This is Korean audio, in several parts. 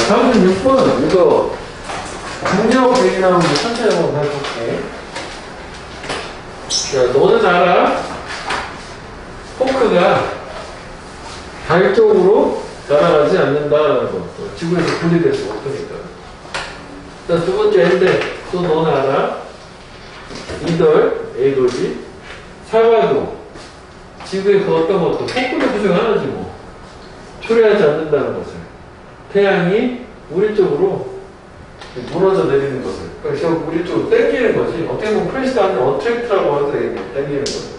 36번 이거 중력 얘기 나오는 거 천천히 한번 해볼게. 자, 너는 알아? 포크가 달 쪽으로 날아가지 않는다라는 거. 지구에서 분리될 수가 없으니까. 자, 두 번째인데 또 너는 알아? 이덜, A돌이 사과도 지구의 그 어떤 것도 포크도 그중 하나지 뭐. 초래하지 않는다는 것을. 태양이 우리 쪽으로 무너져 내리는 것을. 그래서 우리 쪽으로 땡기는 거지. 어떻게 보면 프레시도 아닌 어트랙트라고 하도 되겠네. 땡기는 거지.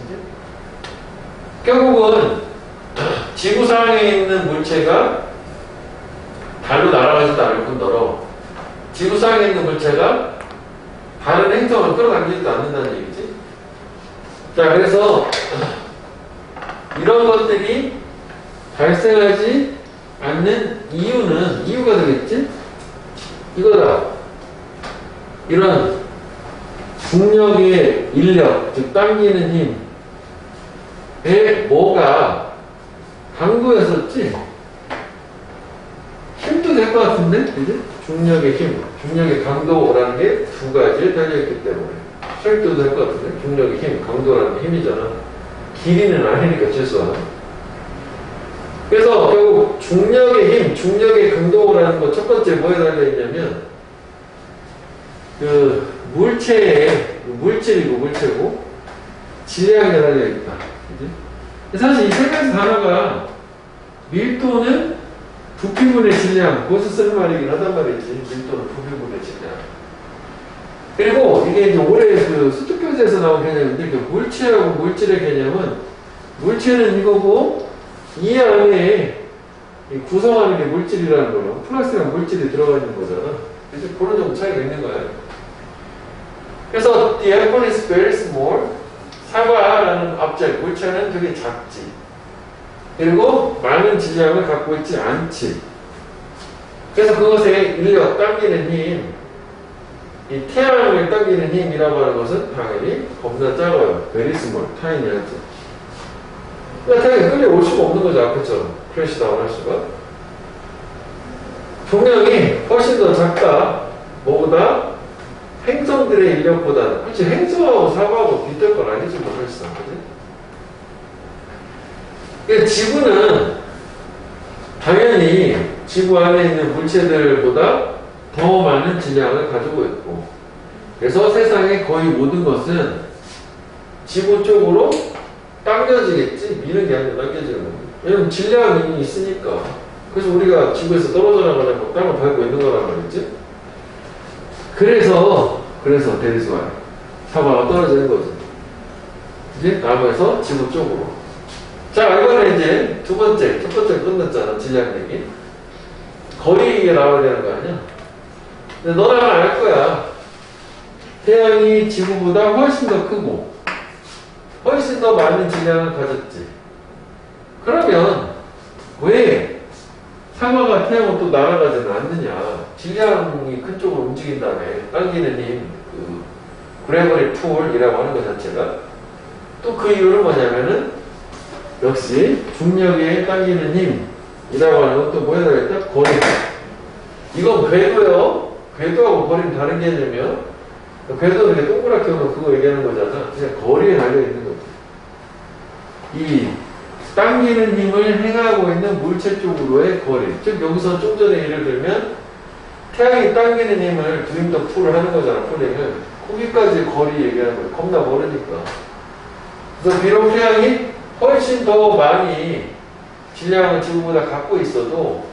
결국은 지구상에 있는 물체가 달로 날아가지도 않을 뿐더러 지구상에 있는 물체가 다른 행성을 끌어당기지도 않는다는 얘기지. 자, 그래서 이런 것들이 발생하지 않는 이유가 되겠지? 이거다. 이런 중력의 인력, 즉 당기는 힘에 뭐가 강도였었지? 힘도 될 것 같은데? 그지? 중력의 힘, 중력의 강도라는 게 두 가지에 달려있기 때문에 설득도 될 것 같은데? 중력의 힘, 강도라는 게 힘이잖아. 길이는 아니니까 최소한. 그래서 결국 중력의 힘, 중력의 강도라는 거 첫 번째 뭐에 달려있냐면 그 물체의 물체고 질량에 달려있다. 그지? 사실 이 세 가지 단어가 밀도는 부피분의 질량, 거기서 쓰는 말이긴 하단 말이지. 밀도는 부피분의 질량. 그리고 이게 이제 올해 그 수특교재에서 나온 개념인데, 그 물체하고 물질의 개념은, 물체는 이거고, 이 안에 구성하는 게 물질이라는 거로, 플라스틱한 물질이 들어가 있는 거잖아. 그래서 그런 정도 차이가 있는 거야. 그래서, the apple is very small. 사과라는 object, 물체는 되게 작지. 그리고 많은 질량을 갖고 있지 않지. 그래서 그것의 인력, 당기는 힘, 이 태양을 당기는 힘이라고 하는 것은 당연히 겁나 작아요. very small, 타이니하지. 그러니까 태양이 끌려올 수가 없는 거죠. 앞에처럼. 크래시다운 할 수가. 종량이 훨씬 더 작다. 뭐보다? 행성들의 인력보다는. 그렇지, 행성하고 사과하고 비슷할 건 아니지, 뭐, 사실상. 그지? 그러니까 지구는 당연히 지구 안에 있는 물체들보다 더 많은 질량을 가지고 있고, 그래서 세상의 거의 모든 것은 지구 쪽으로 당겨지겠지. 미는 게 아니라 당겨지는 거지. 왜냐면 질량이 있으니까. 그래서 우리가 지구에서 떨어져 나가는 거 땅을 밟고 있는 거란 말이지. 그래서 대리수와 사과가 떨어지는 거지. 이제 나무에서 지구 쪽으로. 자, 이번에 이제 첫 번째 끝났잖아. 질량 얘기. 거리 얘기가 나와야 되는 거 아니야? 근데 너는 알 거야. 태양이 지구보다 훨씬 더 크고, 훨씬 더 많은 질량을 가졌지. 그러면, 왜 사과가 태양을 또 날아가지는 않느냐. 질량이 큰 쪽으로 움직인 다음에 당기는 힘, 그래버리 풀이라고 하는 것 자체가. 또 그 이유는 뭐냐면은, 역시 중력에 당기는 힘이라고 하는 건 또 뭐에 달려있다? 거리. 이건 궤도요. 궤도하고 거리는 다른 개념이요. 궤도는 이렇게 동그랗게 오면 그거 얘기하는 거잖아. 그냥 거리에 달려있는 거지. 이 당기는 힘을 행하고 있는 물체 쪽으로의 거리. 즉 여기서 좀 전에 예를 들면 태양이 당기는 힘을 두임더 풀을 하는 거잖아. 풀링을. 거기까지 거리 얘기하는 거야. 겁나 멀으니까. 그래서 비록 태양이 훨씬 더 많이 질량을 지구보다 갖고 있어도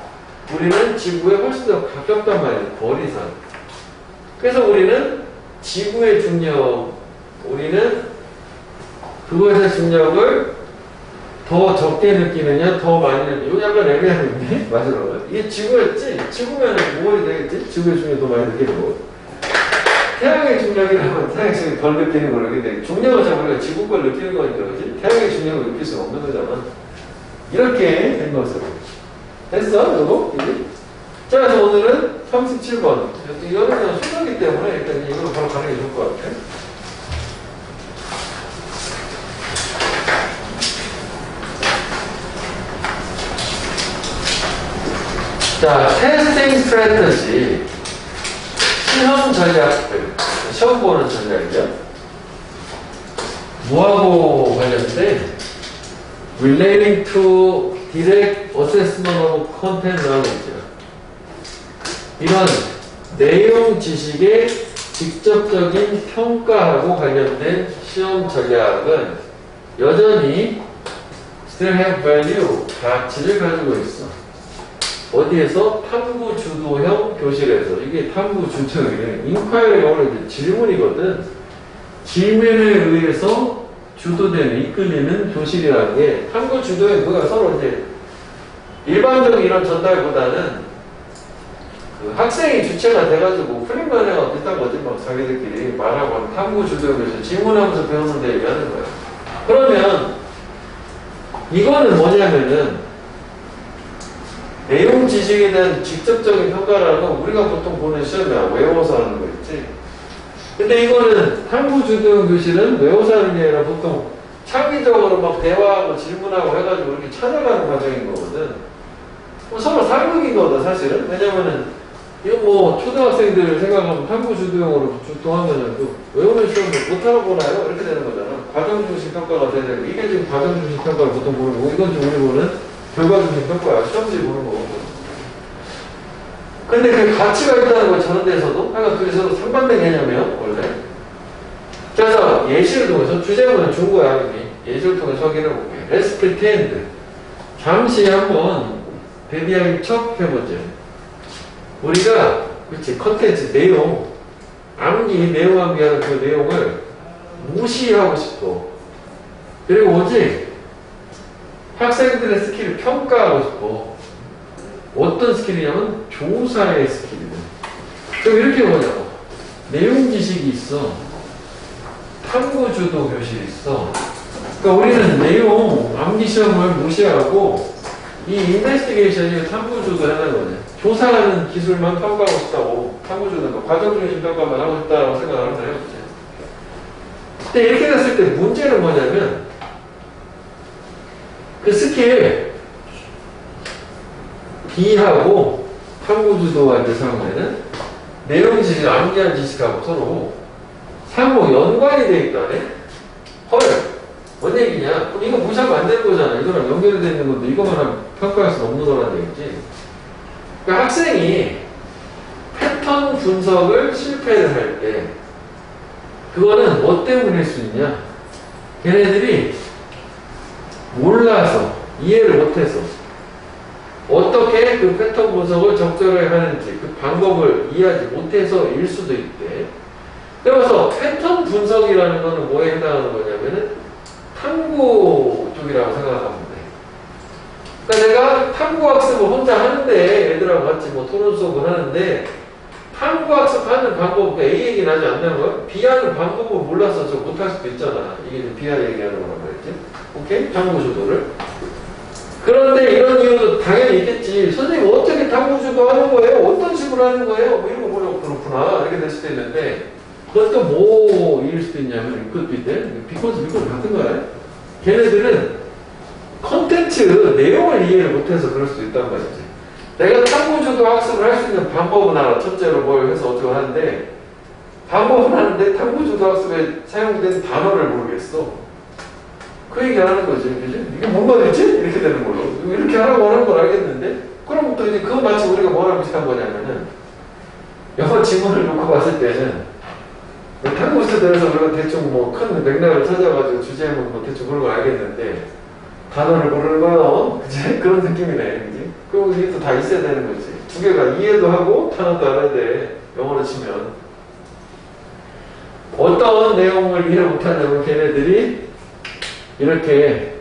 우리는 지구에 훨씬 더 가깝단 말이에요. 거리상. 그래서 우리는 지구의 중력, 우리는 그것의 중력을 더 적게 느끼느냐, 더 많이 느끼느냐. 이거 약간 애매한데? 맞아요. 이게 지구였지? 지구면 뭐가 되겠지? 지구의 중력이 더 많이 느끼는 거. 태양의 중력이라면 태양의 중력이 덜 느끼는 거라. 근데 중력을 잘 우리가 지구 걸 느끼는 거니까, 그지? 태양의 중력을 느낄 수는 없는 거잖아. 이렇게 된 것으로. 됐어? 이거? 자, 그래서 오늘은 37번. 이거는 그냥 순서기 때문에 일단 이걸로 바로 가는 게 좋을 것 같아. 자, 테스팅 스트래터지. 시험 전략들. 시험 보는 전략이죠. 뭐하고 관련돼? Relating to direct assessment of content knowledge. 이런 내용 지식의 직접적인 평가하고 관련된 시험 전략은 여전히 still have value, 가치를 가지고 있어. 어디에서? 탐구 주도형 교실에서. 이게 탐구 주도형이래. 인콰이어가 오늘 질문이거든. 질문에 의해서 주도되는, 이끌리는 교실이라는 게 탐구 주도형, 그가 서로 이제 일반적인 이런 전달보다는 그 학생이 주체가 돼가지고 풀림만 해가 비슷한 거지. 막 자기들끼리 말하고 하는 탐구 주도형 교실 질문하면서 배우는데 얘기하는 거야. 그러면 이거는 뭐냐면은 내용 지식에 대한 직접적인 평가라는 건 우리가 보통 보는 시험이야. 외워서 하는 거 있지. 근데 이거는 탐구 주도형 교실은 외워서 하는 게 아니라 보통 창의적으로 막 대화하고 질문하고 해가지고 이렇게 찾아가는 과정인 거거든. 서로 사극이거든, 사실은. 왜냐면은 이거 뭐 초등학생들 생각하면 탐구 주도형으로 주도하면은 또 외우는 시험도 못하러 보나요? 이렇게 되는 거잖아. 과정 중심 평가가 돼야 되고, 이게 지금 과정 중심 평가를 보통 보는 거고, 이건 지금 우리 보는 결과 중심 평가야. 시험지 보는 거고. 근데 그 가치가 있다는 거 저런 데서도 하여간 둘이 서로 상반된 개념이에요, 원래. 그래서 예시를 통해서 주제문은 준 거야, 이미. 예시를 통해서 확인해 볼게. Let's pretend. 잠시 한번 대비하기 척 해보죠. 우리가, 그치, 컨텐츠, 내용, 암기, 내용 암기하는 그 내용을 무시하고 싶어. 그리고 오직 학생들의 스킬을 평가하고 싶어. 어떤 스킬이냐면 조사의 스킬이다. 그럼 이렇게 보자고. 내용 지식이 있어. 탐구 주도 교실이 있어. 그러니까 우리는 내용 암기 시험을 무시하고 이 인베스티게이션이 탐구 주도하는 거지. 조사하는 기술만 평가하고 싶다고. 탐구 주도는 과정 중심 평가만 하고 싶다고 생각하는 거예요. 근데 이렇게 됐을 때 문제는 뭐냐면 그 스킬 B하고 탐구 주도할 때 사용되는 내용 지식, 암기한 지식하고 서로 상호 연관이 돼 있다네? 헐! 뭔 얘기냐? 그럼 이거 무시하면 안 되는 거잖아. 이거랑 연결이 되어 있는 건데 이것만 하면 평가할 수 없는 거라는 얘기지. 그러니까 학생이 패턴 분석을 실패를 할 때 그거는 뭐 때문일 수 있냐? 걔네들이 몰라서, 이해를 못해서 어떻게 그 패턴 분석을 적절하게 하는지 그 방법을 이해하지 못해서일 수도 있대. 그래서 패턴 분석이라는 거는 뭐에 해당하는 거냐면은 탐구 쪽이라고 생각하면 돼. 그러니까 내가 탐구학습을 혼자 하는데 애들하고 같이 뭐 토론 수업을 하는데 탐구학습하는 방법, A 얘기는 하지 않는 거야? B 하는 방법을 몰라서 저 못할 수도 있잖아. 이게 B 얘기하는 거란 말이지. 오케이? 탐구 주도를. 그런데 이런 이유도 당연히 있겠지. 선생님 어떻게 탐구 주도 하는 거예요? 어떤 식으로 하는 거예요? 뭐 이런 거 보려고 그렇구나. 이렇게 될 수도 있는데 그것도 뭐일 수도 있냐면 이것도 있대. 비코스 같은 거야. 걔네들은 컨텐츠 내용을 이해를 못해서 그럴 수도 있단 말이지. 내가 탐구주도 학습을 할 수 있는 방법은 알아. 첫째로 뭘 해서 어떻게 하는데 방법은 하는데 탐구주도 학습에 사용된 단어를 모르겠어. 그 얘기 하는 거지. 그지? 이게 뭔 말이지? 이렇게 되는 걸로. 이렇게 하라고 하는 걸 알겠는데 그럼 또 이제 그거 마치 우리가 뭐랑 비슷한 거냐면은 영어 지문을 놓고 봤을 때는 탐구수 들어서 우리가 대충 뭐 큰 맥락을 찾아가지고 주제문 뭐 대충 그런 걸 알겠는데 단어를 모르는 거야. 그치? 그런 느낌이네. 그치? 그리고 이게 또 다 있어야 되는 거지. 두 개가 이해도 하고 단어도 알아야 돼. 영어로 치면. 어떤 내용을 이해 못하냐면 걔네들이 이렇게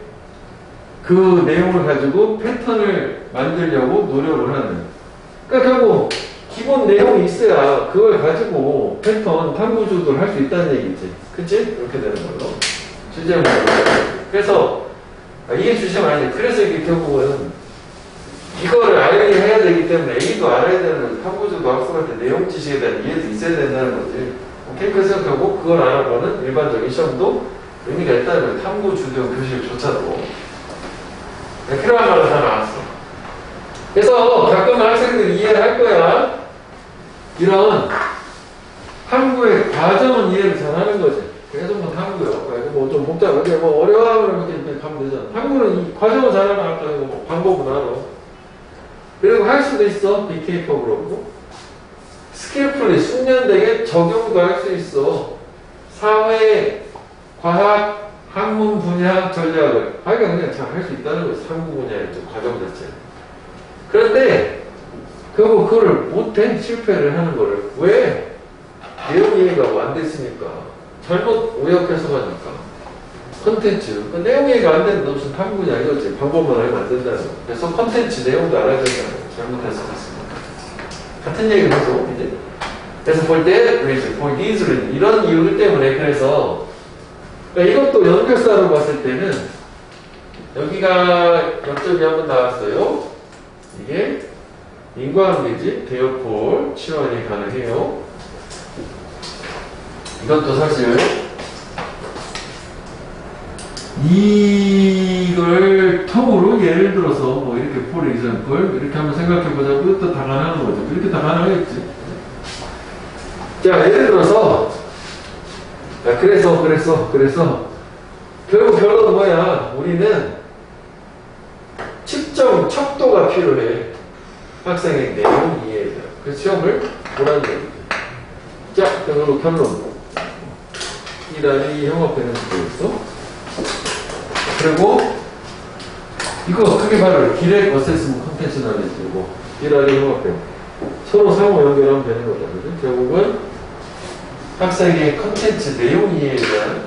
그 내용을 가지고 패턴을 만들려고 노력을 하는. 그러니까 결국 기본 내용이 있어야 그걸 가지고 패턴 탐구 주도를 할 수 있다는 얘기지. 그치? 이렇게 되는 걸로. 주제문으로. 그래서 이게 주제가 아니지. 그래서 이게 결국은 이거를 해야 되기 때문에 A도 알아야 되는 거지. 탐구주도 학습할 때 내용 지식에 대한 이해도 있어야 된다는 거지. 오케이? 그래서 결국 그걸 알아보는 일반적인 시험도 의미가 있다는 거지. 탐구주도 교실조차도. 네, 필요한 말로 다 나왔어. 그래서 가끔은 학생들 이해를 할 거야. 이런 탐구의 과정은 이해를 잘 하는 거지. 계속 뭐 탐구요. 뭐 좀 복잡하게 뭐 어려워하면 이렇게 가면 되잖아. 탐구는 이 과정을 잘 알아. 뭐 방법은 알아. 그리고 할 수도 있어. BK법으로. 스킬풀리 숙련되게 적용도 할 수 있어. 사회, 과학, 학문 분야 전략을 하기가 그냥 잘 할 수 있다는 거지. 탐구 분야의 과정 자체. 그런데 그거를 못해. 실패를 하는 거를. 왜? 내용 이해가 안 됐으니까. 잘못 오역해서 가니까. 컨텐츠. 그 내용 이해가 안 되는데 무슨 탐구냐 이거지. 방법만 알면 안 된다는 거. 그래서 컨텐츠 내용도 알아야 된다는 거. 잘못해서 갔습니다. 같은 얘기를 해서 이제. 그래서 for that reason, for these reason. 이런 이유들 때문에 그래서 그러니까 이것도 연결사로 봤을 때는 여기가 역점이 한번 나왔어요. 이게 인과관계지. 대역골 치환이 가능해요. 이것도 사실 이걸 텀으로 예를 들어서 뭐 이렇게 for example 이렇게 한번 생각해보자. 그것도 다 가능한 거죠. 이렇게 다 가능하겠지. 자, 예를 들어서 야, 그래서 결국 결론은 뭐야? 우리는 측정 척도가 필요해. 학생의 내용 이해에 대한. 그 시험을 보라는 얘기죠. 자, 그리고 결론. 이 날이 형업되는 수도 있어. 그리고 이거 그게 바로 기획 어세스먼트 컨텐츠 나레이티고 이 날이 형업되고 서로 상호 연결하면 되는 거다. 그죠? 결국은 학생의 컨텐츠 내용 이해에 대한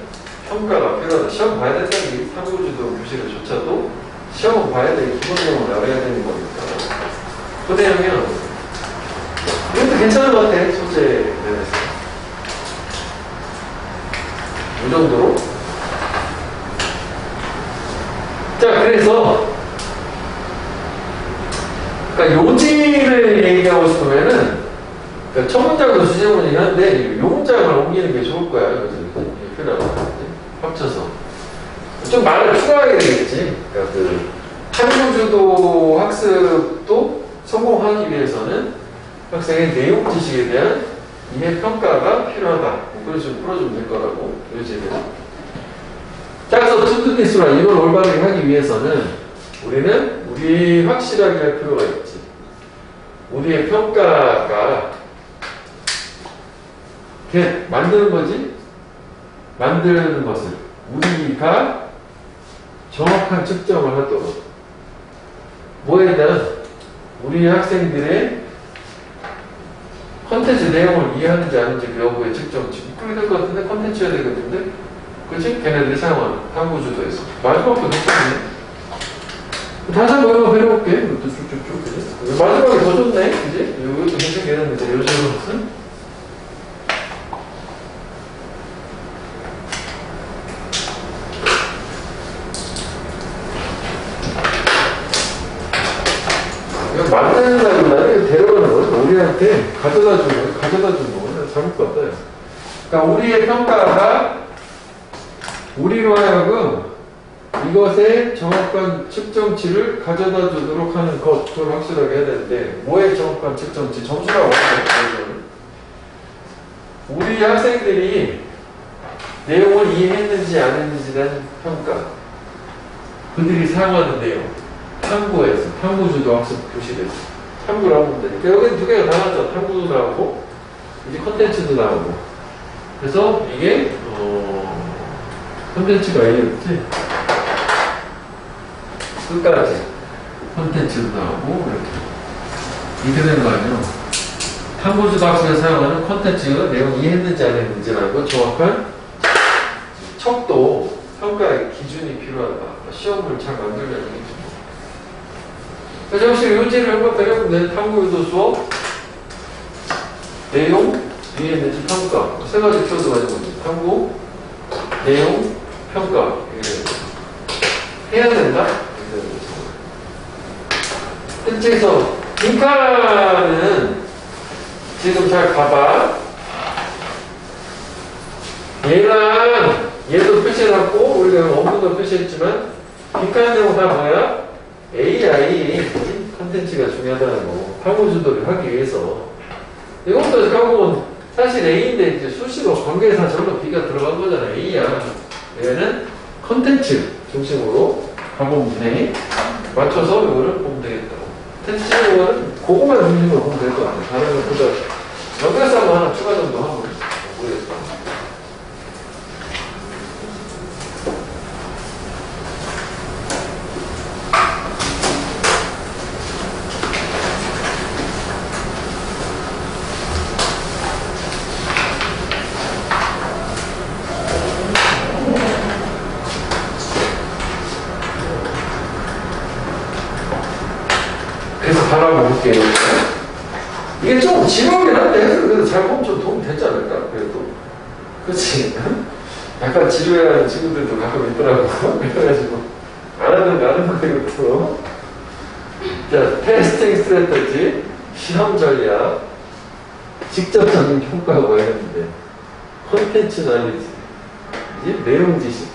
평가가 필요하다. 시험 봐야 된다는 게 탐구주도 교실에조차도 시험은 봐야 되는 기본 내용을 알아야 되는 거니까. 그 내용은 이것도 괜찮은 것 같아. 소재 면에서. 이 정도로. 자, 그래서 그러니까 요지를 얘기하고 싶으면은 그러니까 첫 문장도 주제문이긴 한데 요 문장을 옮기는 게 좋을 거야. 그래서 필요하고 합쳐서 좀 말을 추가하게 되겠지. 그러니까 그 탐구주도 학습도 성공하기 위해서는 학생의 내용 지식에 대한 이해 평가가 필요하다. 뭐 그런 식으로 풀어주면 될 거라고 요지를. 자, 그래서 투투니스라 이걸 올바르게 하기 위해서는 우리 확실하게 할 필요가 있지. 우리의 평가가 이렇게 만드는 거지. 만드는 것을 우리가 정확한 측정을 하도록 뭐에 대한 우리 학생들의 컨텐츠 내용을 이해하는지 아닌지 그 여부의 측정치. 그렇게 될 것 같은데 컨텐츠여야 되겠는데 그치? 걔네들이 사용하는 탐구주도에서 마지막도 괜찮네. 다시 한번 한번 배워볼게. 이것도 쭉쭉쭉 그지? 마지막에 더 좋네. 그지? 이것도 괜찮겠는데 요즘은 만드는다기보다는 데려가는 거지. 우리한테 가져다 주는 거는 잘못 봤어요. 그러니까 우리의 평가가 우리로 하여금 이것의 정확한 측정치를 가져다 주도록 하는 것, 그걸 확실하게 해야 되는데, 뭐의 정확한 측정치? 점수라고 하는 우리 학생들이 내용을 이해했는지 안 했는지에 대한 평가. 그들이 사용하는 내용. 탐구에서, 탐구주도 학습 교실에서. 탐구를 하면 되니까. 여기는 두 개가 다 나왔죠. 탐구도 나오고, 이제 컨텐츠도 나오고. 그래서 이게, 컨텐츠가 A였지? 끝까지. 컨텐츠도 나오고, 이렇게 되는 거 아니에요? 탐구주도 학습에 사용하는 컨텐츠 내용 이해했는지 안 했는지라는 정확한 척도, 평가의 기준이 필요하다. 시험을 잘 만들려는 게 그래서 혹시 요지를 한번 배워보면 탐구유도 수업, 내용, 이해했는지 평가. 세 가지 키워드가 있는 거죠. 탐구, 내용, 평가. 해야 된다? 실제에서 빈칸은 지금 잘 봐봐. 얘랑 얘도 표시해놨고 우리가 업무도 표시했지만 빈칸 내용 다 뭐야? AI 컨텐츠가 중요하다는 거. 탐구주도를 하기 위해서. 이것도 결국은 사실 A인데 이제 수식어 관계사 절로 B가 들어간 거잖아요. A야. 얘는 컨텐츠 중심으로 방법 문에 맞춰서 이거를 보면 되겠다고. 텐츠는 그거만 중심으로 보면 될 것 같아요. 다른 건 그저 연결사 한번 하나 추가 정도 하고 모르겠다. 그래서 바라볼게요. 이게 좀 지루하긴 한데, 그래도 잘 보면 좀 도움이 되지 않을까? 그래도. 그치? 약간 지루해하는 친구들도 가끔 있더라고. 그래가지고. 안 하는 거, 이것도. 자, 테스팅 스트래터지, 시험 전략, 직접적인 평가하고 했는데, 컨텐츠 날리지, 내용 지식.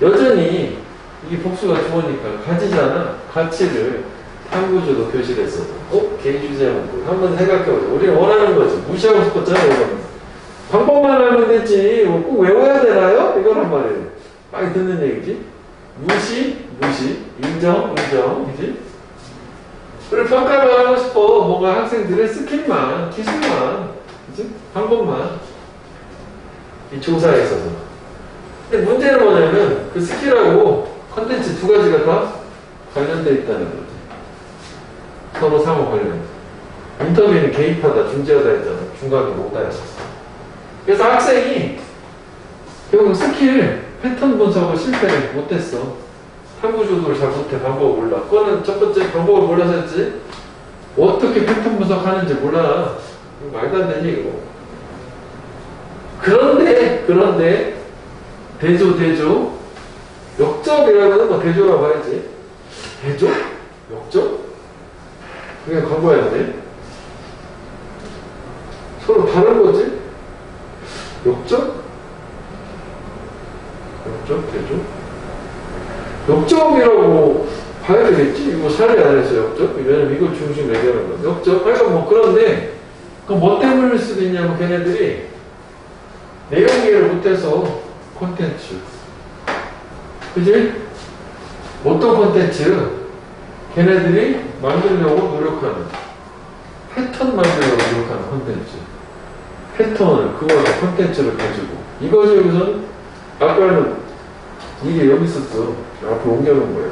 여전히, 이게 복수가 좋으니까, 가지잖아. 가치를. 탐구주도 교실에서 개인 주제 문구 한번 생각해보자. 우리는 원하는 거지. 무시하고 싶었잖아. 이거는. 방법만 하면 되지. 꼭 외워야 되나요? 이거란 말이에요. 많이 듣는 얘기지. 무시, 인정, 그지? 그리고 평가만 하고 싶어. 뭔가 학생들의 스킬만, 기술만, 그지? 방법만. 이 조사에 있어서. 근데 문제는 뭐냐면 그 스킬하고 컨텐츠 두 가지가 다 관련돼 있다는 거지. 서로 상호 관련. 인터뷰는 개입하다, 중재하다 했잖아. 중간에 오다 했었어. 그래서 학생이 결국 스킬, 패턴 분석을 실패를 못했어. 탐구주도를 잘 못해. 방법을 몰라. 그거는 첫 번째 방법을 몰라서 했지. 어떻게 패턴 분석하는지 몰라. 말도 안 되는 얘기고. 그런데 대조 역적이라고 하는 거 대조라고 봐야지. 대조? 역적? 그냥 광고해야 돼. 서로 다른 거지? 역적? 대조? 역적이라고 봐야 되겠지? 이거 사례 안에서 역적? 왜냐면 이걸 중심 얘기하는 거. 역적? 그러니까 뭐 그런데, 그럼 뭐 때문일 수도 있냐면 걔네들이 내용 이해를 못해서 콘텐츠. 그지? 어떤 콘텐츠? 걔네들이 만들려고 노력하는, 패턴 만들려고 노력하는 콘텐츠. 패턴을, 그거를 콘텐츠를 가지고. 이것이 여기서는, 아까는 이게 여기 있었어. 앞으로 옮겨놓은 거예요.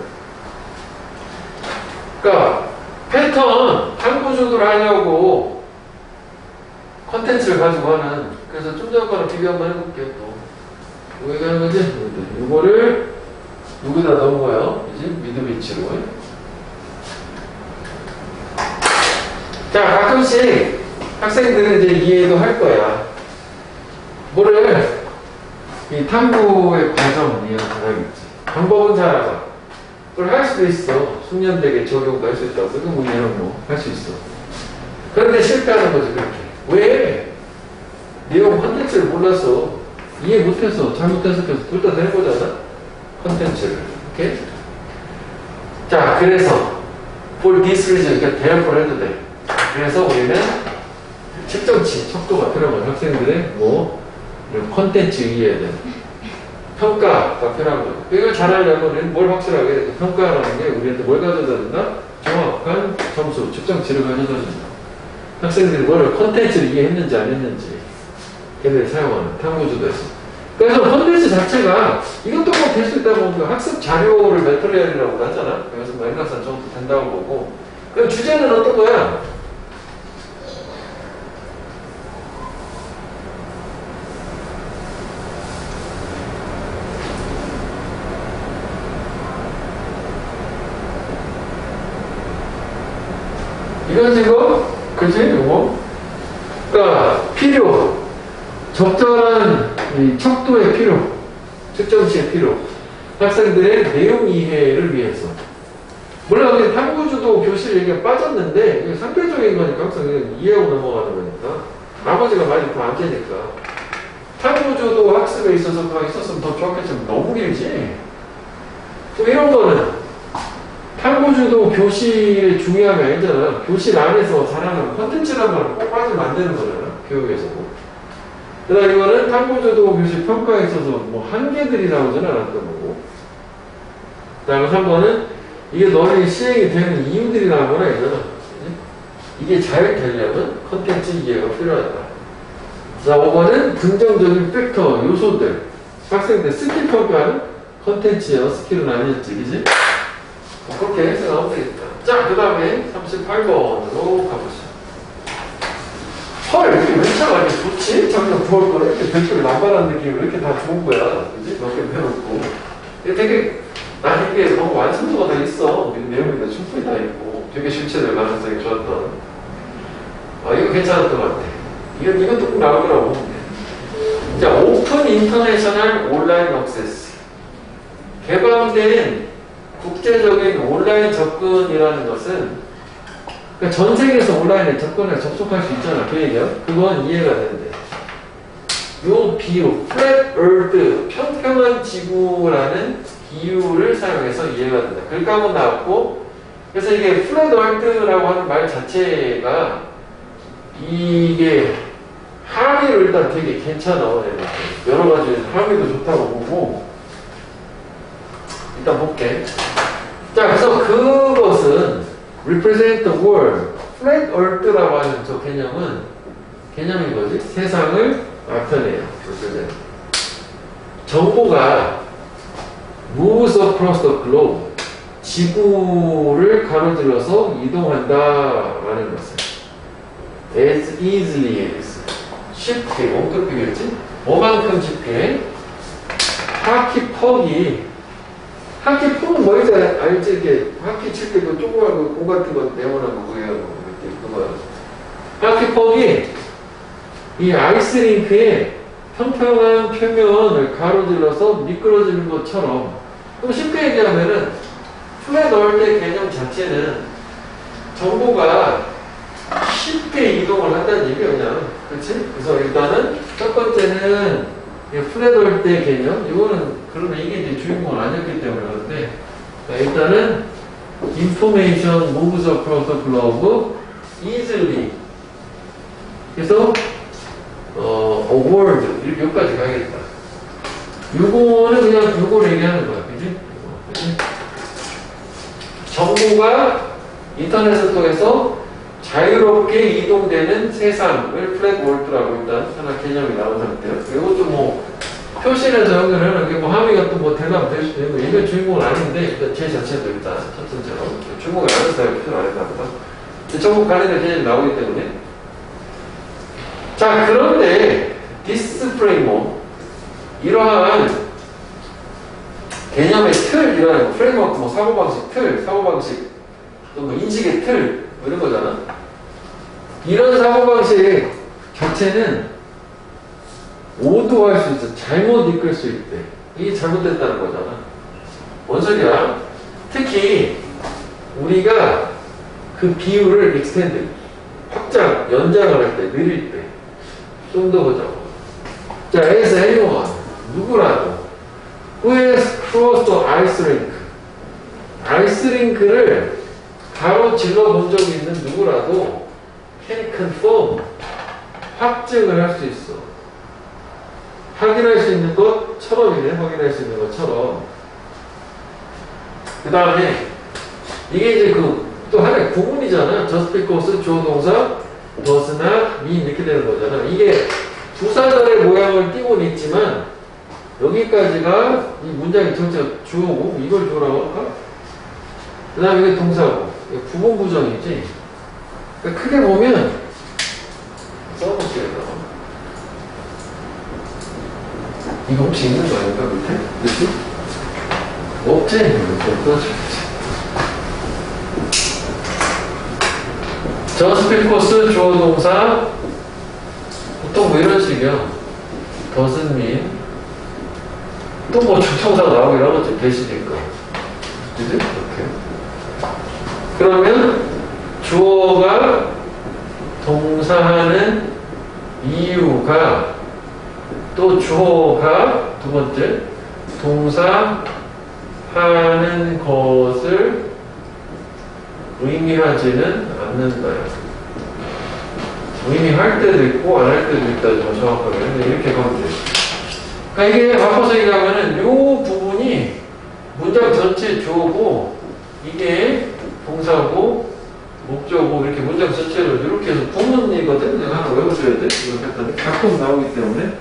그러니까, 패턴, 탐구주도를 하려고 콘텐츠를 가지고 하는, 그래서 좀 전에 거랑 비교 한번 해볼게요, 또. 뭐 얘기하는 거지? 이거를 누구다 넣은 거예요? 이제 미드비치로. 자, 가끔씩 학생들은 이제 이해도 할 거야. 이 탐구의 과정 이해는 잘하겠지. 방법은 잘 알아. 그걸 할 수도 있어. 숙련되게 적용도 할 수 있다고. 그거 문제는 뭐, 할 수 있어. 그런데 실패하는 거지, 그렇게. 왜? 내용 컨텐츠를 몰라서, 이해 못해서, 잘못해서 둘 다 되는 거잖아? 컨텐츠를. 오케이? 자, 그래서, for this reason, 그러니까 대역을 해도 돼. 그래서 우리는 측정치, 척도가 필요한 학생들의 이런 컨텐츠 이해에 대한 평가가 필요한 거예요. 이걸 잘하려면 우리는 뭘 확실하게 해야 돼? 평가라는 게 우리한테 뭘 가져다 준다? 정확한 점수, 측정치를 가져다 준다. 학생들이 뭘 컨텐츠를 이해했는지 안 했는지 걔네들이 사용하는 탐구주도에서. 그래서 컨텐츠 자체가 이것도 꼭 될 수 있다고 보면 학습 자료를 메터리얼이라고 하잖아. 그래서 맥락산 정도 된다고 보고. 그럼 주제는 어떤 거야? 이건 지금, 그지? 요거? 그러니까, 필요. 적절한 이 척도의 필요. 측정치의 필요. 학생들의 내용 이해를 위해서. 물론, 우리 탐구주도 교실 얘기가 빠졌는데, 이게 상대적인 거니까 항상 이해하고 넘어가는 거니까. 나머지가 많이 더 안 되니까. 탐구주도 학습에 있어서 더 있었으면 더 좋았겠지만 너무 길지? 또 이런 거는 탐구주도 교실의 중요함이 아니잖아. 교실 안에서 자라는 컨텐츠란 말을 꼭 빠지면 안 되는 거잖아. 교육에서도. 그 다음 이거는 탐구주도 교실 평가에 있어서 뭐 한계들이 나오지는 않았던 거고. 그 다음에 3번은 이게 널리 시행이 되는 이유들이 나오거나 이잖아. 이게 잘 되려면 컨텐츠 이해가 필요하다. 자, 5번은 긍정적인 팩터, 요소들. 학생들 스킬 평가는 컨텐츠예요. 스킬은 아니었지, 그지? 그렇게 생각하면 되겠다. 자, 그 다음에 38번으로 가보시죠. 헐, 이렇게 왜 차가 이렇게 좋지? 작년 9월 거래 이렇게 별표를 남발하는 느낌이 이렇게 다 좋은 거야. 그지? 몇 개 배웠고. 이게 되게, 난 이게 너무 완성도가 다 있어. 내용이 다 충분히 다 있고. 되게 실체될 가능성이 좋았던. 이거 괜찮았던 것 같아. 이것도 꼭 나올 거라고 보면 돼. 자, 오픈 인터내셔널 온라인 액세스. 개방된 국제적인 온라인 접근이라는 것은 그러니까 전 세계에서 온라인에 접근을 접속할 수 있잖아. 그 얘기야. 그건 이해가 되는데 요 비유, flat earth, 평평한 지구라는 비유를 사용해서 이해가 된다. 글까 한번 나왔고 그래서 이게 flat earth라고 하는 말 자체가 이게 함의로 일단 되게 괜찮아. 여러 가지 함의도 좋다고 보고 일단 볼게. 자, 그래서 그것은 represent the world, flat earth라고 하는 저 개념이 뭐지? 세상을 나타내요. represent. 정보가 moves across the globe, 지구를 가로질러서 이동한다라는 것을 as easily as, 쉽게, 원급비겠지? 뭐만큼 쉽게? 하키 퍽은 뭐인지 알지? 이렇게 하키 칠 때 그 조그만 그 공 같은 거 네모난 거 그거예요. 그거야. 하키 퍽이 이 아이스링크에 평평한 표면을 가로질러서 미끄러지는 것처럼 좀 쉽게 얘기하면은 플랫 얼때 개념 자체는 정보가 쉽게 이동을 한다는 얘기야, 그냥. 그치? 그래서 일단은 첫 번째는 플랫 얼때 개념, 이거는 그러면 이게 이제 주인공은 아니었기 때문에 그런데 일단은 information moves across the globe easily. 그래서 a word 이렇게 여기까지 가야겠다. 요거는 그냥 요걸 얘기하는 거야, 그지? 그치? 정보가 인터넷을 통해서 자유롭게 이동되는 세상을 플랫 월드라고 일단 하나 개념이 나온 상태예요. 이것도 뭐 표시에서 연결하는 게 뭐 함의가 또 뭐 대답 될 수도 있고 이게 주인공은 아닌데 일단 제 자체도 일단 첫 번째로 주인공이 아닌 사람이 표시를 안 했나 보다. 전부 관련된 개념이 나오기 때문에 자 그런데 디스 프레임워크 이러한 개념의 틀 이런 프레임워크 뭐 사고방식 또 뭐 인식의 틀 뭐 이런 거잖아. 이런 사고방식 자체는 오도할 수 있어. 잘못 이끌 수 있대. 이게 잘못됐다는 거잖아. 뭔 소리야? 특히 우리가 그 비율을 extend, 확장, 연장을 할 때, 늘릴 때 좀 더 보자고. 자, as anyone, 누구라도 who has crossed the ice rink, 아이스링크를 가로질러 본 적이 있는 누구라도 can confirm, 확증을 할 수 있어. 확인할 수 있는 것처럼이네. 확인할 수 있는 것처럼. 그 다음에 이게 이제 또 하나의 구문이잖아. just because 주어 동사 does not mean 이렇게 되는 거잖아. 이게 부사절의 모양을 띄고는 있지만 여기까지가 이 문장의 전체가 주어고 이걸 주어라고 할까? 그 다음에 이게 동사고 부분 부정이지. 그러니까 크게 보면 써보시겠다. 이거 혹시 있는 거 아닐까 밑에? 그치? 없지? just because 주어 동사 보통 뭐 이런 식이야. doesn't mean 또 뭐 주청사 나오고 이런 거지. 대시니까 그치? 이렇게 그러면 주어가 동사하는 이유가 또 주어가 두 번째 동사 하는 것을 무의미하지는 않는다. 무의미할 때도 있고 안 할 때도 있다. 좀 정확하게. 근데 이렇게 가면 돼요. 그러니까 이게 바꿔서 얘기하면은 요 부분이 문장 전체 주어고 이게 동사고 목적어고 이렇게 문장 전체를 이렇게 해서 구문이거든. 내가 하나 외워줘야 돼. 이렇게 했더니 가끔 나오기 때문에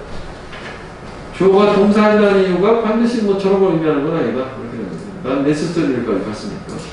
주어가 동사한다는 이유가 반드시 뭐 저런 걸 의미하는 건 아니다. 이렇게 되는 거야. 난 네스터리까지 갔으니까.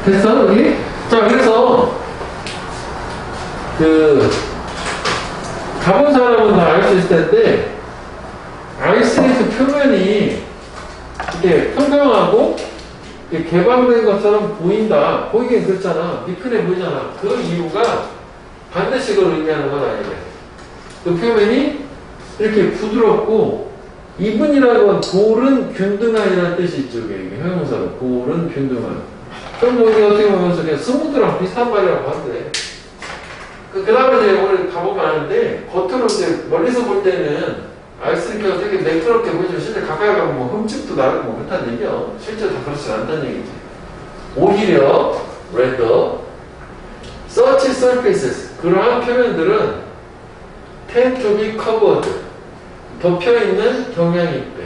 됐어? 여기? 자, 그래서, 가본 사람은 다 알 수 있을 텐데, 아이스레이트 표면이 이렇게 평평하고, 이렇게 개방된 것처럼 보인다. 보이긴 그렇잖아. 미끈해 보이잖아. 그 이유가 반드시 그걸 의미하는 건 아니래. 그 표면이 이렇게 부드럽고, 이분이라는 건 골은 균등한이라는 뜻이 있죠. 이게 형용사로. 골은 균등한. 그럼 뭐 이게 어떻게 보면 그냥 스무드랑 비슷한 말이라고 하는데 그 다음에 이제 오늘 가보면 아는데 겉으로 이제 멀리서 볼 때는 아이스리크가 되게 매끄럽게 보이지만 실제 가까이 가면 뭐 흠집도 나고 뭐 그렇다는 얘기야. 실제 다 그렇지 않다는 얘기지. 오히려 rather such surfaces 그러한 표면들은 tend to be covered 덮여있는 경향이 있대.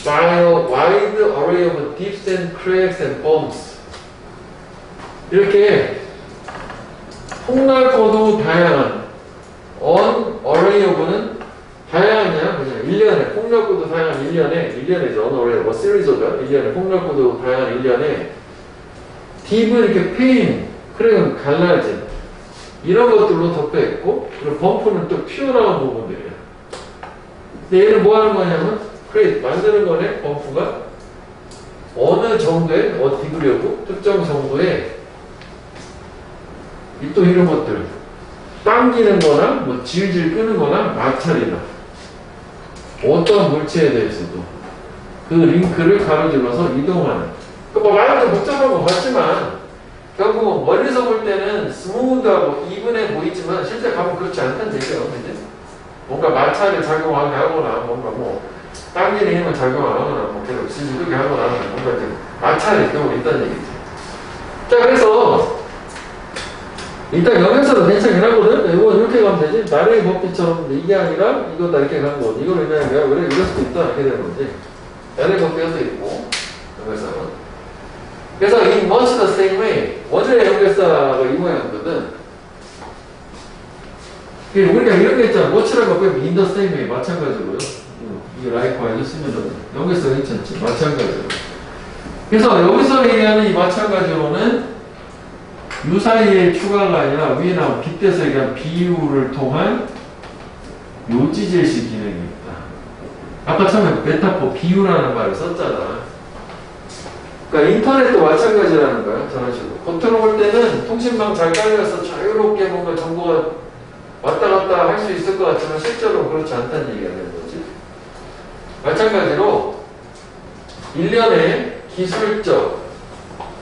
by a wide array of dips and cracks and bumps. 이렇게 폭넓고도 다양한 on array of는 다양하냐 그냥 1년에 폭넓고도 다양한 1년에 on array of 시리즈가 1년에 폭넓고도 다양한 1년에 딥은 이렇게 패인 크랙은 갈라진 이런 것들로 덮여있고 그리고 범프는 또 튀어나온 부분들이야. 근데 얘는 뭐 하는 거냐면 만드는 거네, 범프가. 어느 정도의, 디그리고 특정 정도의, 또 이런 것들. 당기는 거나, 뭐, 질질 끄는 거나, 마찰이나. 어떤 물체에 대해서도. 그 링크를 가로질러서 이동하는. 뭐, 말은 좀 복잡한 거 같지만, 결국 멀리서 볼 때는 스무드하고 이분해 보이지만, 실제 가면 그렇지 않다는 얘기예요, 그지? 뭔가 마찰을 작용하게 하거나, 뭔가 뭐, 당기는 힘을 작용 안 하거나, 뭐, 계속 질질끄게 하거나, 뭔가 이제 마찰이 경우 있다는 얘기지. 자, 그래서, 일단 영역사도 괜찮긴 하거든? 이거 이렇게 가면 되지? 나래의 법비처럼 이게 아니라 이거다 이렇게 가는 거. 이걸 왜냐면 내가 그래, 이럴 수도 있다. 이렇게 되는 거지. 나래의 법비가 또 있고, 영역사는. 그래서 in much the same way, 원래 영역사가 이 모양이거든. 우리가 이런 게 있잖아. much라고 빼면 in the same way, 마찬가지로요. 이 likewise 쓰면은 여기서 괜찮지 마찬가지로. 그래서 여기서 얘기하는 이 마찬가지로는 유사이의 추가가 아니라 위에 나온 빗대서 얘기한 비유를 통한 묘지제시 기능이 있다. 아까 처음에 메타포 비유라는 말을 썼잖아. 그러니까 인터넷도 마찬가지라는 거야. 저런 식으로 겉으로 볼 때는 통신망 잘 깔려서 자유롭게 뭔가 정보가 왔다 갔다 할 수 있을 것 같지만 실제로 그렇지 않다는 얘기가 되는 거지. 마찬가지로 일련의 기술적,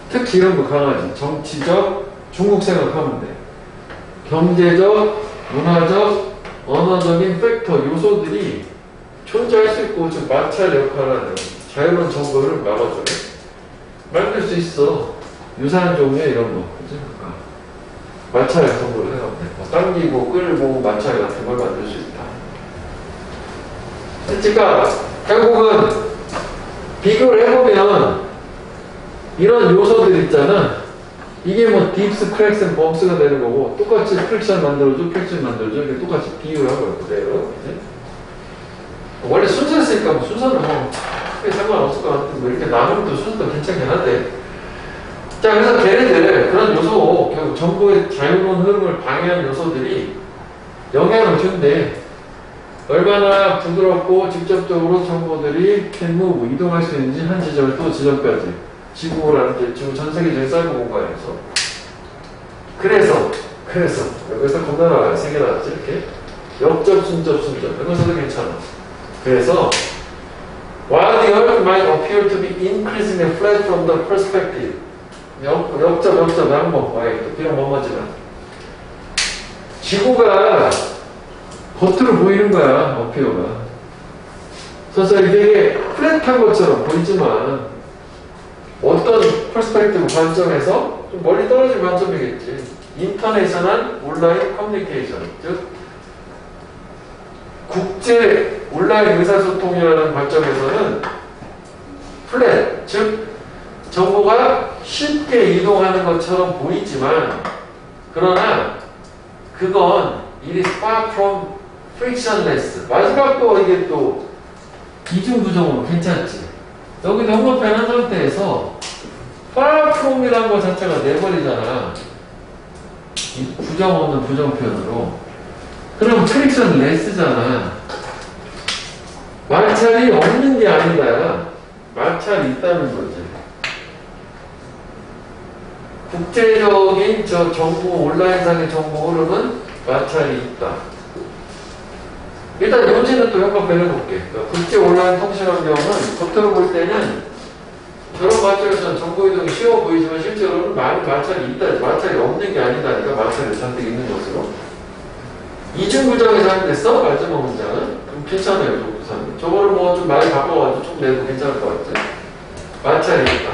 특히 이런 거 강하지. 정치적, 중국 생각하면 돼. 경제적, 문화적, 언어적인 팩터, 요소들이 존재할 수 있고 좀 마찰 역할을 하는 자유로운 정보를 막아주네. 만들 수 있어. 유사한 종류의 이런 거. 그치? 마찰 정보를 해가면 돼. 뭐 당기고 끌고 마찰 같은 걸 만들 수 있다. 그러니까 결국은 비교를 해보면 이런 요소들 있잖아. 이게 뭐 딥스, 크랙스, 앤 범스가 되는 거고 똑같이 프릭션 만들어줘, 프릭션 만들어줘. 이렇게 똑같이 비유를 하고 그대로. 원래 순서 쓰니까 뭐 순서는 뭐 크게 상관없을 것 같은데 뭐 이렇게 나누면 또 순서도 괜찮긴 한데. 자, 그래서 걔네들 그런 요소, 결국 정보의 자유로운 흐름을 방해하는 요소들이 영향을 준대. 얼마나 부드럽고 직접적으로 정보들이 can move, 이동할 수 있는지 한 지점을 또 지점까지. 지구라는 게 지금 전 세계적인 사이버 공간에서. 그래서 여기서 겁나 나와요. 세 개 나왔지 이렇게. 역접, 순접. 여기서도 괜찮아. 그래서 while the earth might appear to be increasingly flat from the perspective. 역접, 양봉. 또 비록 뭐뭐지만. 지구가 겉으로 보이는 거야, 어피어가. 그래서 되게 플랫한 것처럼 보이지만, 어떤 퍼스펙티브 관점에서 좀 멀리 떨어진 관점이겠지. 인터내셔널 온라인 커뮤니케이션. 즉, 국제 온라인 의사소통이라는 관점에서는 플랫, 즉, 정보가 쉽게 이동하는 것처럼 보이지만, 그러나, 그건 it is far from frictionless. 마지막도 이게 또 이중부정으로 괜찮지. 여기도 형광펜 한 상태에서 far from이라는 것 자체가 내버리잖아. 이 부정 없는 부정 표현으로. 그럼 frictionless잖아. 마찰이 없는 게 아니다. 마찰이 있다는 거지. 국제적인 저 정보, 온라인상의 정보 흐름은 마찰이 있다. 일단 문제는 또 형광펜 해볼게. 그러니까 국제 온라인 통신 환경은 겉으로 볼 때는 저런 관점에서는 정보 이동이 쉬워 보이지만 실제로는 많은 마찰이 있다. 마찰이 없는 게 아니다니까. 마찰이 잔뜩 있는 것으로. 이중부정에서 하겠어? 마지막 문장은. 좀 괜찮아요, 조부사님. 저거를 뭐 좀 많이 바꿔가지고 좀 내도 괜찮을 것 같아. 마찰이 있다.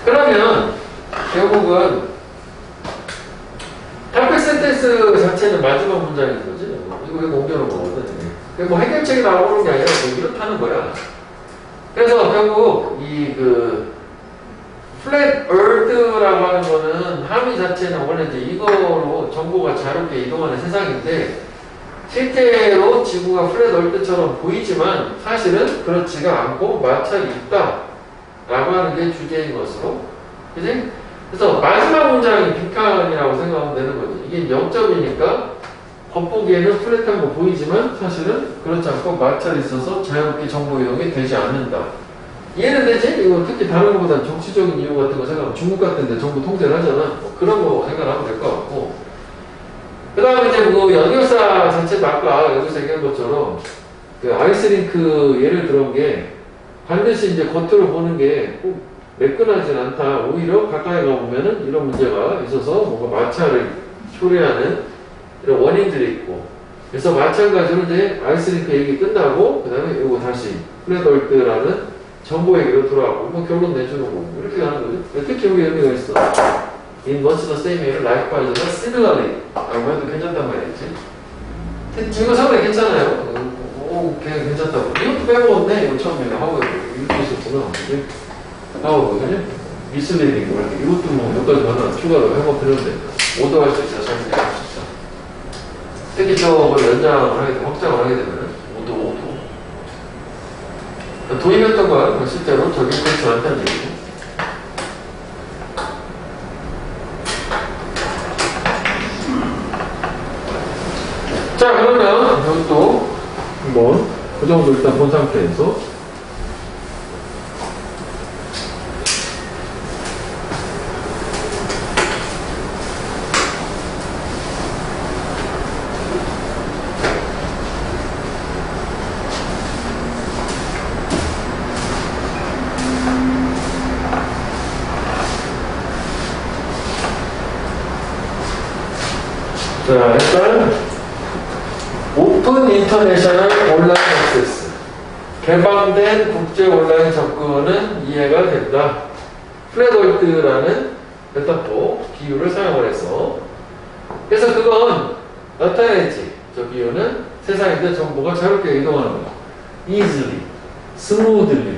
그러면 결국은 탑백 센텐스 자체는 마지막 문장인 거지. 이거 옮겨놓은 거거든. 뭐 해결책이 나오는 게 아니라 뭐 이렇다는 거야. 그래서 결국 플랫 얼드라고 하는 거는 함의 자체는 원래 이제 이거로 정보가 자유롭게 이동하는 세상인데 실제로 지구가 플랫 얼드처럼 보이지만 사실은 그렇지가 않고 마찰이 있다 라고 하는 게 주제인 것으로. 그지? 그래서 마지막 문장이 빅칸이라고 생각하면 되는 거지. 이게 0점이니까 겉보기에는 플랫한 거 보이지만 사실은 그렇지 않고 마찰이 있어서 자유롭게 정보 이동이 되지 않는다. 이해는 되지? 이거 특히 다른 것보다 정치적인 이유 같은 거 생각하면 중국 같은 데 정부 통제를 하잖아. 뭐 그런 거 생각하면 될 것 같고. 그 다음에 이제 뭐 연결사 자체도 아까 여기서 얘기한 것처럼 그 아이스링크 예를 들은 게 반드시 이제 겉으로 보는 게 꼭 매끈하진 않다. 오히려 가까이 가보면은 이런 문제가 있어서 뭔가 마찰을 초래하는 이런 원인들이 있고. 그래서 마찬가지로 이제 아이스링크 얘기 끝나고 그 다음에 이거 다시 플랫얼드라는 정보 얘기로 돌아가고 뭐 결론 내주는 거고 이렇게 하는 거죠. 특히 여기 의미가 있어. In much the same way, likewise, similarly 라고 해도 괜찮단 말이지. 이거 상당히 괜찮아요. 오, 괜찮다고. 이것도 빼먹었네. 이거 처음에 하고 이렇게 있었구나. 하고 그죠? 미스리딩 뭐 이렇게 이것도 뭐 몇 가지 하나 추가로 해볼 필요인데 오더할 수 있어. 설명할 수 있어. 특히 저걸 연장을 하게 되면 확장을 하게 되면 오도 도입했던 건 실제로 적용이 그렇지 않다는 얘기죠. 자, 그러면 이것도 한번 그 정도 일단 본 상태에서 자, 일단 오픈 인터내셔널 온라인 액세스 개방된 국제 온라인 접근은 이해가 된다. 플랫월드라는 메타포 비유를 사용을 해서 그래서 그건 나타내지. 저 비유는 세상인데 정보가 자유롭게 이동하는 거. easily, smoothly,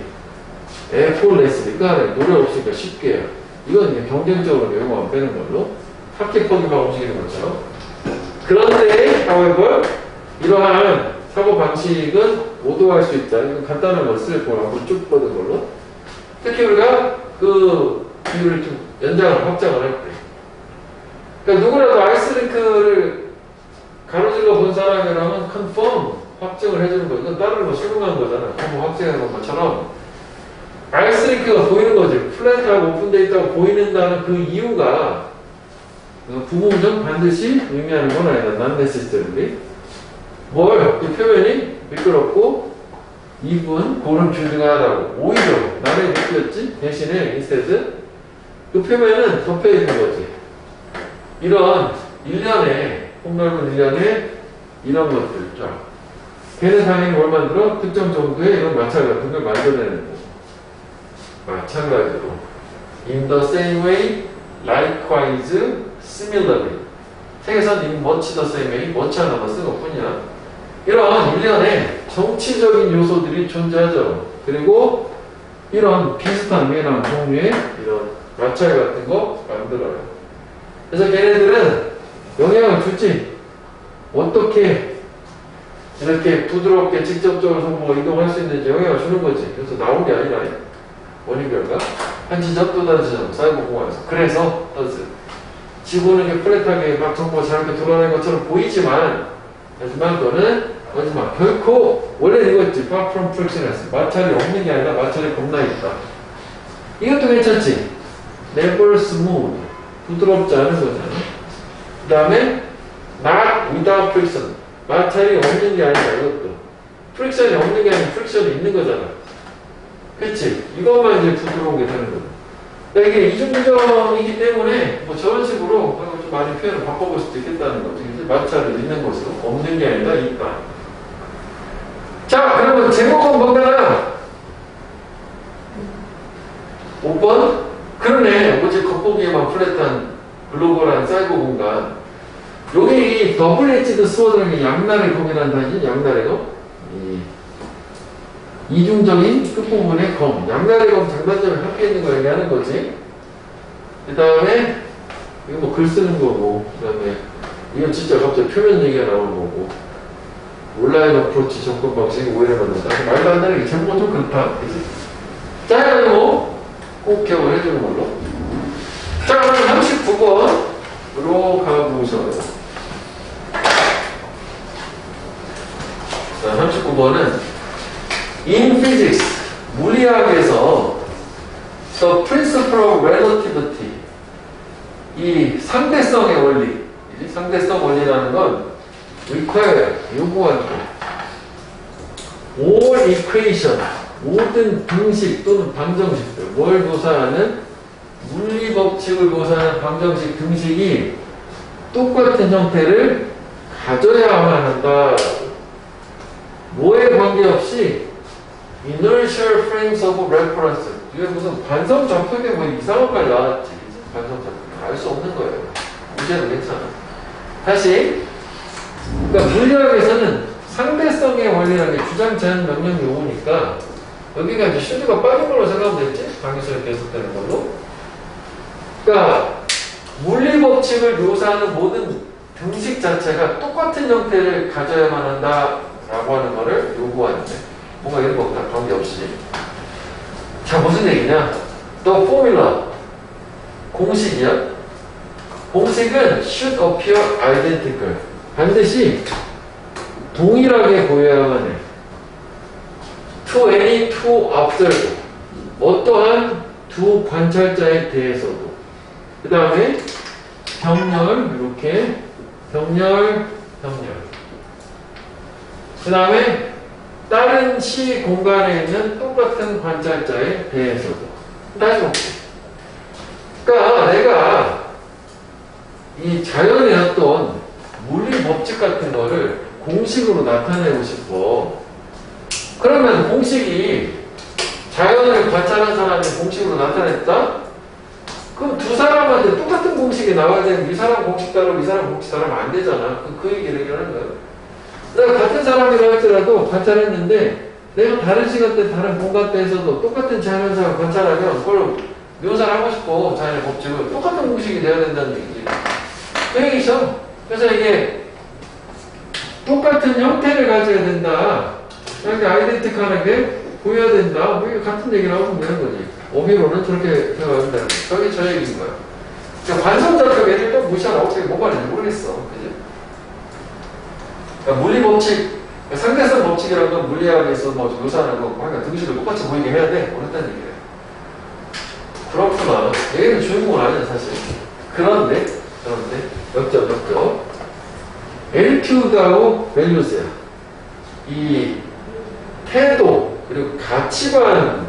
effortlessly 그 안에 노래 없으니까 쉽게 이건 이제 경쟁적으로 영어만 빼는 걸로 합격법이만 움직이는 것처럼. 그런데, however, 이러한 사고방식은 오도할 수 있다. 이건 간단한 걸 쓸 걸 한번 쭉 뻗은 걸로. 특히 우리가 그 비율을 좀 연장을 확장을 할 때. 그러니까 누구라도 아이스링크를 가로질러 본 사람이라면 confirm 확증을 해주는 거. 이건 다른 거 수긍한 거잖아. 한번 확증한 것처럼. 알스링크가 보이는 거지. 플랫하고 오픈데이터가 보이는다는 그 이유가 부분적 반드시 의미하는 건 아니다. 난 네시스터리. 뭘? 이 표현이 미끄럽고 이분 고름 줄중하다고. 오히려 나를 느꼈지? 대신에 인스테드 그 표면은 덮여 있는 거지. 이런 1년에 폭넓은 1년에 이런 것들 쫙. 걔는 당연히 뭘 만들어? 특정 정도의 이런 마찰 같은 걸 만들어내는 거. 마찬가지로 in the same way, likewise, similarly. 책에서는 in much the same way, much 하나만 쓴 것뿐이야. 이런 일련의 정치적인 요소들이 존재하죠. 그리고 이런 비슷한 매너한 종류의 이런 마찰 같은 거 만들어요. 그래서 걔네들은 영향을 주지. 어떻게 이렇게 부드럽게 직접적으로 정보가 이동할 수 있는지 영향을 주는 거지. 그래서 나온 게 아니라 원인 결과 한 지점 또 다른 지점 사이버 공간에서. 그래서 지구는 이렇게 플랫하게 막 정보가 자유롭게 돌아다니는 것처럼 보이지만 하지만 그거는 거짓말. 결코 원래 이거였지. far from frictionless. 마찰이 없는 게 아니라 마찰이 겁나 있다. 이것도 괜찮지. never smooth. 부드럽지 않은 거잖아. 그 다음에 not without friction. 마찰이 없는 게 아니라 이것도. 프릭션이 없는 게 아니라 프릭션이 있는 거잖아. 그치? 이것만 이제 부드러운 게 되는 거다. 그러니까 이게 이중정이기 때문에 뭐 저런 식으로 좀 많이 표현을 바꿔볼 수도 있겠다는 거지. 마찰이 있는 것으로 없는 게 아니라 있다. 자, 그러면 제목은 뭔가나 5번 그러네. 어제 겉보기에만 플랫한 글로벌한 사이버 공간. 여기 이 더블 엣지드 스워드라는 게 양날의 검이라는 단지. 양날의 검. 이중적인 끝부분의 검. 양날의 검 장단점이 합해 있는 거 얘기하는 거지. 그 다음에 이거 뭐 글 쓰는 거고. 그 다음에 이건 진짜 갑자기 표면 얘기가 나오는 거고. 온라인 어프로치 접근 방식이 오해를 받는다. 말도 안 되는 게 제목은 좀 그렇다. 그치? 자, 이거 꼭 기억을 해주는 걸로. 자, 그럼 39번으로 가보셔요. 자, 39번은 In physics, 물리학에서 the principle of relativity, 이 상대성의 원리, 상대성 원리라는 건 require, 요구하는 all equation, 모든 등식 또는 방정식들, 뭘 묘사하는 물리 법칙을 묘사하는 방정식 등식이 똑같은 형태를 가져야만 한다. 뭐에 관계없이 inertial frames of reference. 이게 무슨 반성 좌표에 뭐 이상한 말 나왔지. 반성 좌표. 알 수 없는 거예요. 문제는 괜찮아. 다시. 그러니까 물리학에서는 상대성의 원리라는 게 주장, 제한, 명령, 요구니까 여기가 이제 슈드가 빠진 걸로 생각하면 되지? 강의서에 계속되는 걸로. 그러니까 물리 법칙을 묘사하는 모든 등식 자체가 똑같은 형태를 가져야만 한다라고 하는 거를 요구하는데 뭔가 이런 거 다 관계없이. 자, 무슨 얘기냐? The formula. 공식이야. 공식은 should appear identical. 반드시 동일하게 보여야만 해. To any two observer. 어떠한 두 관찰자에 대해서도. 그 다음에 병렬, 이렇게. 병렬. 그 다음에 다른 시 공간에 있는 똑같은 관찰자에 대해서도. 다시 볼게. 그러니까 내가 이 자연의 어떤 물리 법칙 같은 거를 공식으로 나타내고 싶어. 그러면 공식이 자연을 관찰한 사람이 공식으로 나타냈다? 그럼 두 사람한테 똑같은 공식이 나와야 되는 이 사람 공식 따르고 이 사람 공식 따르면 안 되잖아. 그 얘기를 하는 거야. 내가 같은 사람이라 할지라도 관찰했는데 내가 다른 시간대 다른 공간대에서도 똑같은 자연현상을 관찰하면 그걸 묘사를 하고 싶고 자연의 법칙을 똑같은 공식이 되어야 된다는 얘기지. 그 얘기죠. 그래서 이게 똑같은 형태를 가져야 된다. 이렇게 아이덴티컬하게 보여야 된다. 뭐 이게 같은 얘기를 하고 있는 거지. 어미로는 저렇게 생각하면 되는 거야. 저게 저 얘기인 거야. 그러니까 관성자표 얘를 또 무시하나 어떻게 뭐가 되는지 모르겠어. 그지? 그러니까 물리법칙 상대성 법칙이라는 건 물리학에서 뭐 묘사하는 거, 그러니까 등식을 똑같이 보이게 해야 돼. 모른다는 얘기예요. 그렇구나. 얘는 주인공은 아니야, 사실. 그런데, 역적. 애티튜드하고 밸류스야. 이 태도, 그리고 가치관.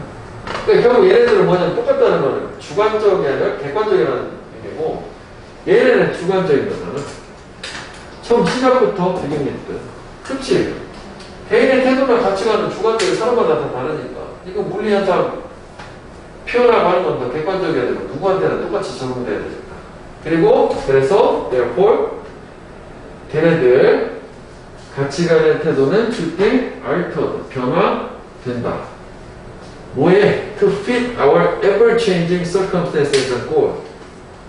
그러니까 결국 얘네들은 뭐냐면 똑같다는 거는 주관적이 아니라 객관적이라는 얘기고, 얘네는 주관적인 거잖아. 처음 시작부터 비교했던. 그치? 개인의 태도나 가치관은 주관적인 사람마다 다 다르니까. 이거 물리현상 표현하고 하는 건 더 객관적이어야 되고, 누구한테나 똑같이 적용돼야 되니까. 그리고, 그래서, therefore, 걔네들 가치관의 태도는 주택, altered, 변화된다. 뭐에? To fit our ever-changing circumstances and goal.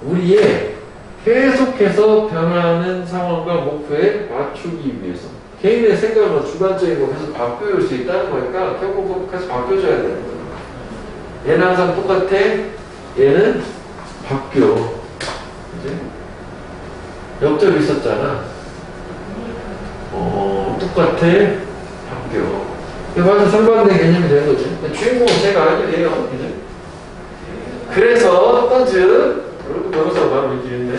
우리의 계속해서 변하는 상황과 목표에 맞추기 위해서. 개인의 생각은 주관적이고 계속 바뀌어올 수 있다는 거니까 결국은 계속 바뀌어줘야 되는 거야. 얘는 항상 똑같아. 얘는 바뀌어. 그지? 역접이 있었잖아. 똑같아. 바뀌어. 이게 완전 상반된 개념이 되는 거지. 주인공은 제가 아니에요. 그지? 그래서 어떤 즉 이렇게 변호사가 바로 이렇게 있네.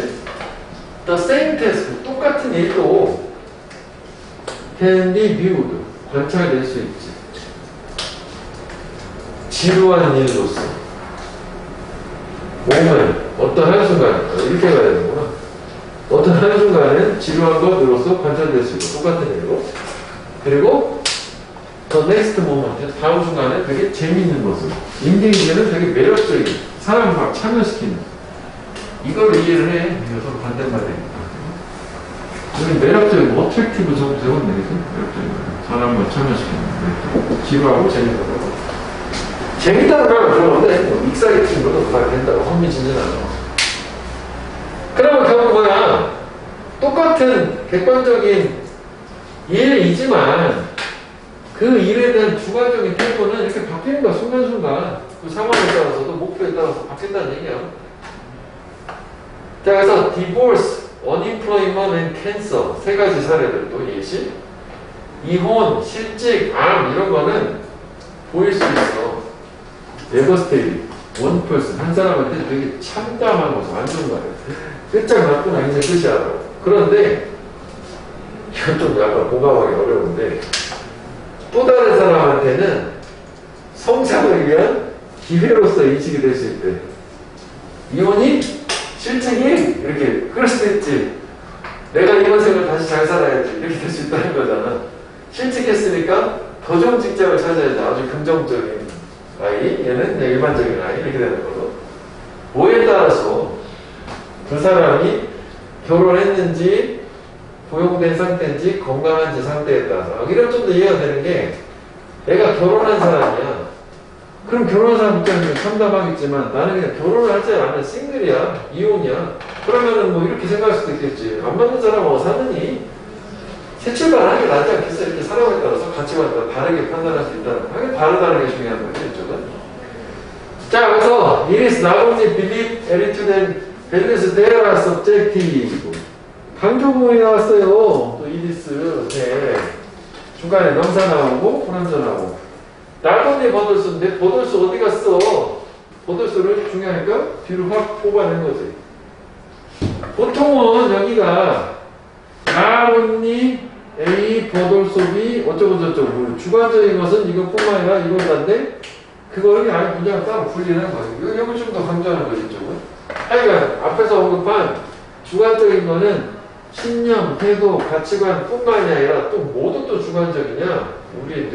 The same task, 똑같은 일도 can be viewed, 관찰될 수 있지. 지루한 일로서 몸을 어떤 한순간 이렇게 가야 되는구나. 어떤 한순간은 지루한 것으로서 관찰될 수 있고 똑같은 일로. 그리고 the next moment, 다음 순간에 되게 재미있는 모습. 인디기는 되게 매력적인 사람을 막 참여시키는. 이걸 이해를 해. 이거 서로 반대말이니까. 여기 매력적인, 어트랙티브 적으면 되겠지? 매력적인 거. 사람을 참여시키는. 지루하고 재밌는 거. 재밌다는 말 그러는데, 뭐, 익사이팅 것도 다 된다고. 흥미진진하죠. 그러면 결국 뭐야? 똑같은 객관적인 일이지만, 그 일에 대한 주관적인 태도는 이렇게 바뀌는 거야, 순간순간. 그 상황에 따라서도 목표에 따라서 바뀐다는 얘기야. 자, 그래서 divorce, unemployment and cancer 세 가지 사례들도 예시. 이혼, 실직, 암 이런 거는 보일 수 있어. devastated, one person 한 사람한테 되게 참담한 모습, 안 좋은 거야. 끝장났구나 이제 끝이야. 그런데 이건 좀 약간 공감하기 어려운데 또 다른 사람한테는 성장을 위한 기회로서 인식이 될 수 있대. 이혼이? 실직이? 이렇게 그럴 수도 있지. 내가 이번 생을 다시 잘 살아야지 이렇게 될 수 있다는 거잖아. 실직했으니까 더 좋은 직장을 찾아야지. 아주 긍정적인 아이, 얘는 그냥 일반적인 아이 이렇게 되는 거고. 뭐에 따라서 그 사람이 결혼했는지 고용된 상태인지 건강한지 상태에 따라서. 이런 좀 더 이해가 되는 게 내가 결혼한 사람이야. 그럼 결혼한 사람 입장에서 참담하겠지만 나는 그냥 결혼을 하지 않은 싱글이야. 이혼이야. 그러면은 뭐 이렇게 생각할 수도 있겠지. 안 맞는 사람하고 사느니 새 출발하는 게 낫지 않겠어. 이렇게 사람에 따라서 가치관을 다르게 판단할 수 있다는 거. 하긴 다르다는 게 중요한 거지, 이쪽은. 자, 그래서 it is not only belief, attitude, and values that are subjective. 강조문이 나왔어요. 또 이디스. 네. 중간에 명사 나오고 혼합사 나오고. 날건대 버들수인데 버들수 어디 갔어? 버들수를 중요하니까 뒤로 확 뽑아낸 거지. 보통은 여기가 나론니 A 버들수비 어쩌고저쩌고 주관적인 것은 이것뿐만 아니라 이거인데 그걸 아예 문장을 따로 분리하는 거예요. 이걸 좀 더 강조하는 거지 이쪽은. 하여간 앞에서 언급한 주관적인 거는 신념, 태도, 가치관 뿐만이 아니라 또 모두 또 주관적이냐? 우리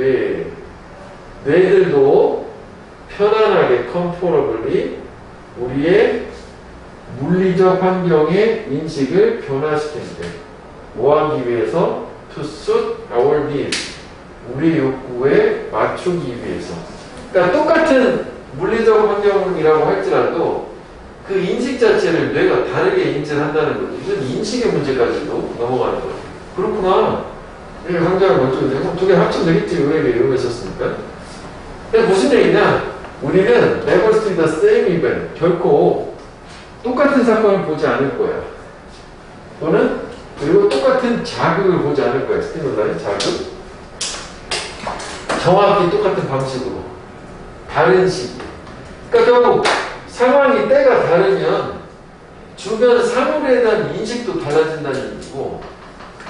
뇌들도 편안하게 comfortably 우리의 물리적 환경의 인식을 변화시키는데 뭐 하기 위해서? to suit our needs 우리 욕구에 맞추기 위해서. 그러니까 똑같은 물리적 환경이라고 할지라도 그 인식 자체를 뇌가 다르게 인지를 한다는 거지. 이건 인식의 문제까지도 넘어가는 거지. 그렇구나. 이렇게 강조하는 건 좀, 그럼 두 개 합치면 되겠지. 왜 이러고 있었습니까? 근데 무슨 얘기냐? 우리는 never see the same event. 결코 똑같은 사건을 보지 않을 거야. 또는, 그리고 똑같은 자극을 보지 않을 거야. 스티뮬라이 자극. 정확히 똑같은 방식으로 다른 식. 그러니까 결국 상황이 때가 다르면 주변 사물에 대한 인식도 달라진다는 얘기고,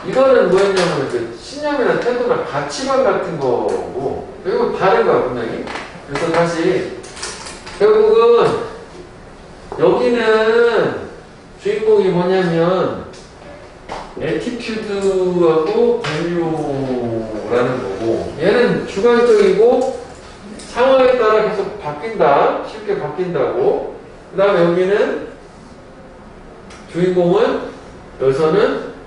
이거는 뭐였냐면 그 신념이나 태도나 가치관 같은 거고, 이거 다른 거야 분명히. 그래서 다시 결국은 여기는 주인공이 뭐냐면 애티튜드하고 밸류라는 거고, 얘는 주관적이고 상황에 따라 계속 바뀐다, 쉽게 바뀐다고. 그 다음에 여기는 주인공은 여기서는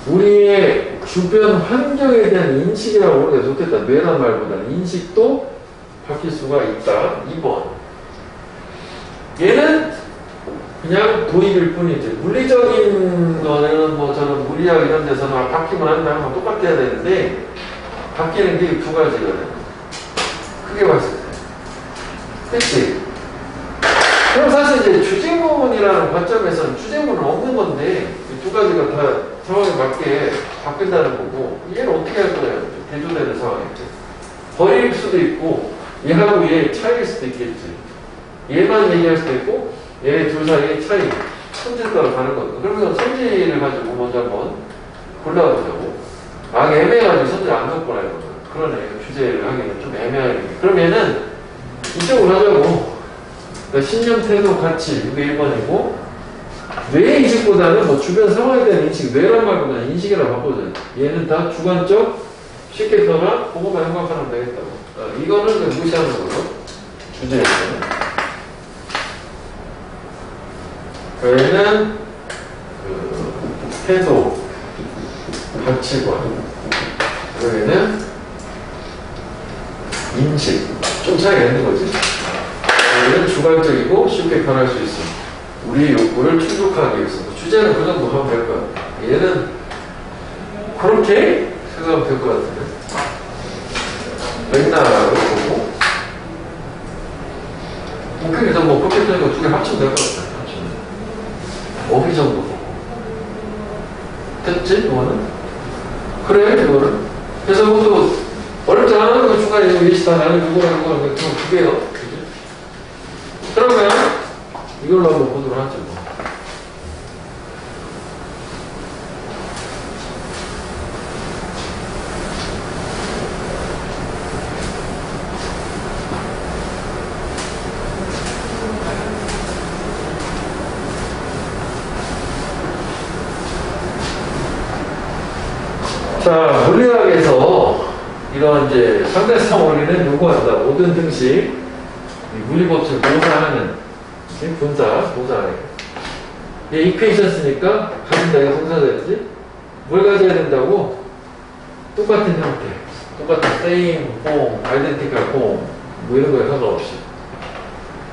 우리의 주변 환경에 대한 인식이라고 우리가 좋겠다. 뇌란 말보다는 인식도 바뀔 수가 있다. 2번. 얘는 그냥 도입일 뿐이지. 물리적인 거는 뭐 저는 물리학 이런 데서는 바뀌면 한다면 똑같아야 되는데, 바뀌는 게 두 가지거든. 크게 봤을 때. 그치? 그럼 사실 이제 주제문이라는 관점에서는 주제문은 없는 건데, 이 두 가지가 다 상황에 맞게 바뀐다는 거고, 얘는 어떻게 할 거예요? 대조되는 상황이지. 버릴 수도 있고, 얘하고 얘 차이일 수도 있겠지. 얘만 얘기할 수도 있고, 얘 둘 사이의 차이, 성질에 따라 다른 거거든. 그러면 성질을 가지고 먼저 한번 골라보자고. 아, 애매해가지고 성질 안 갖고나 이거는. 그러네. 주제를 하기는 좀 애매하게. 그럼 얘는 이쪽으로 하자고. 그러니까 신념, 태도, 가치. 이게 1번이고, 뇌 인식보다는 뭐 주변 상황에 대한 인식, 뇌란 말보다는 인식이라고 바꿔줘. 얘는 다 주관적, 쉽게 표현한, 그거만 생각하면 되겠다고. 이거는 그냥 무시하는 걸로. 주제에서는. 얘는 태도, 가치관. 얘는 인식. 좀 차이가 있는 거지. 얘는 주관적이고 쉽게 변할 수 있어. 우리의 욕구를 충족하기 위해서. 주제는 그 정도 하면 될 거야. 얘는 그렇게 생각하면 될 것 같은데. 맥락을 보고. 그래서 뭐 그렇게 되니까 두 개 합치면 될 것 같아. 어휘 정도 보고. 됐지? 이거는? 그래, 이거는. 그래서 그것도 어렵지 않은 거 중간에 예시다. 나는 누구랑 누구랑 그럼 두 개요. 그지? 그러면 이걸로 한번 보도록 하죠. 뭐. 자, 물리학에서 이런 이제 상대성 원리는 요구한다. 모든 등식, 물리법칙을 모사하는 분사, 모사하는. 얘 이퀘이션 쓰니까 가진다. 이거 동사되지? 뭘 가져야 된다고? 똑같은 형태. 똑같은 same, form, identical form. 뭐 이런 거에 상관없이.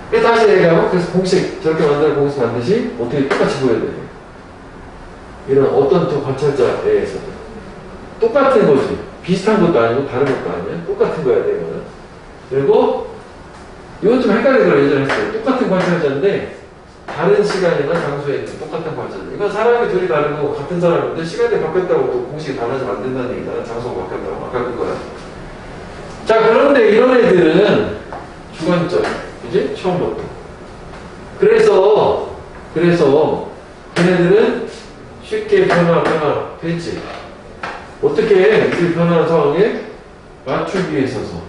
그래서 다시 얘기하면, 그래서 공식, 저렇게 만드는 공식 반드시 어떻게 똑같이 보여야 돼. 이런 어떤 두 관찰자에 대해서도. 똑같은 거지. 비슷한 것도 아니고 다른 것도 아니야. 똑같은 거야 돼, 이거는. 그리고 이건 좀 헷갈리더라고. 예전에 했어요. 똑같은 관찰자인데 다른 시간이나 장소에 있는 똑같은 관찰자. 이건 사람이 둘이 다르고 같은 사람인데 시간이 바뀌었다고 또 공식이 달라지면 안 된다는 얘기잖아. 장소가 바뀌었다고. 아까 그거야. 자, 그런데 이런 애들은 주관적. 그지? 처음부터. 그래서 걔네들은 쉽게 변화되지. 어떻게 이 변화하는 상황에 맞추기 위해서서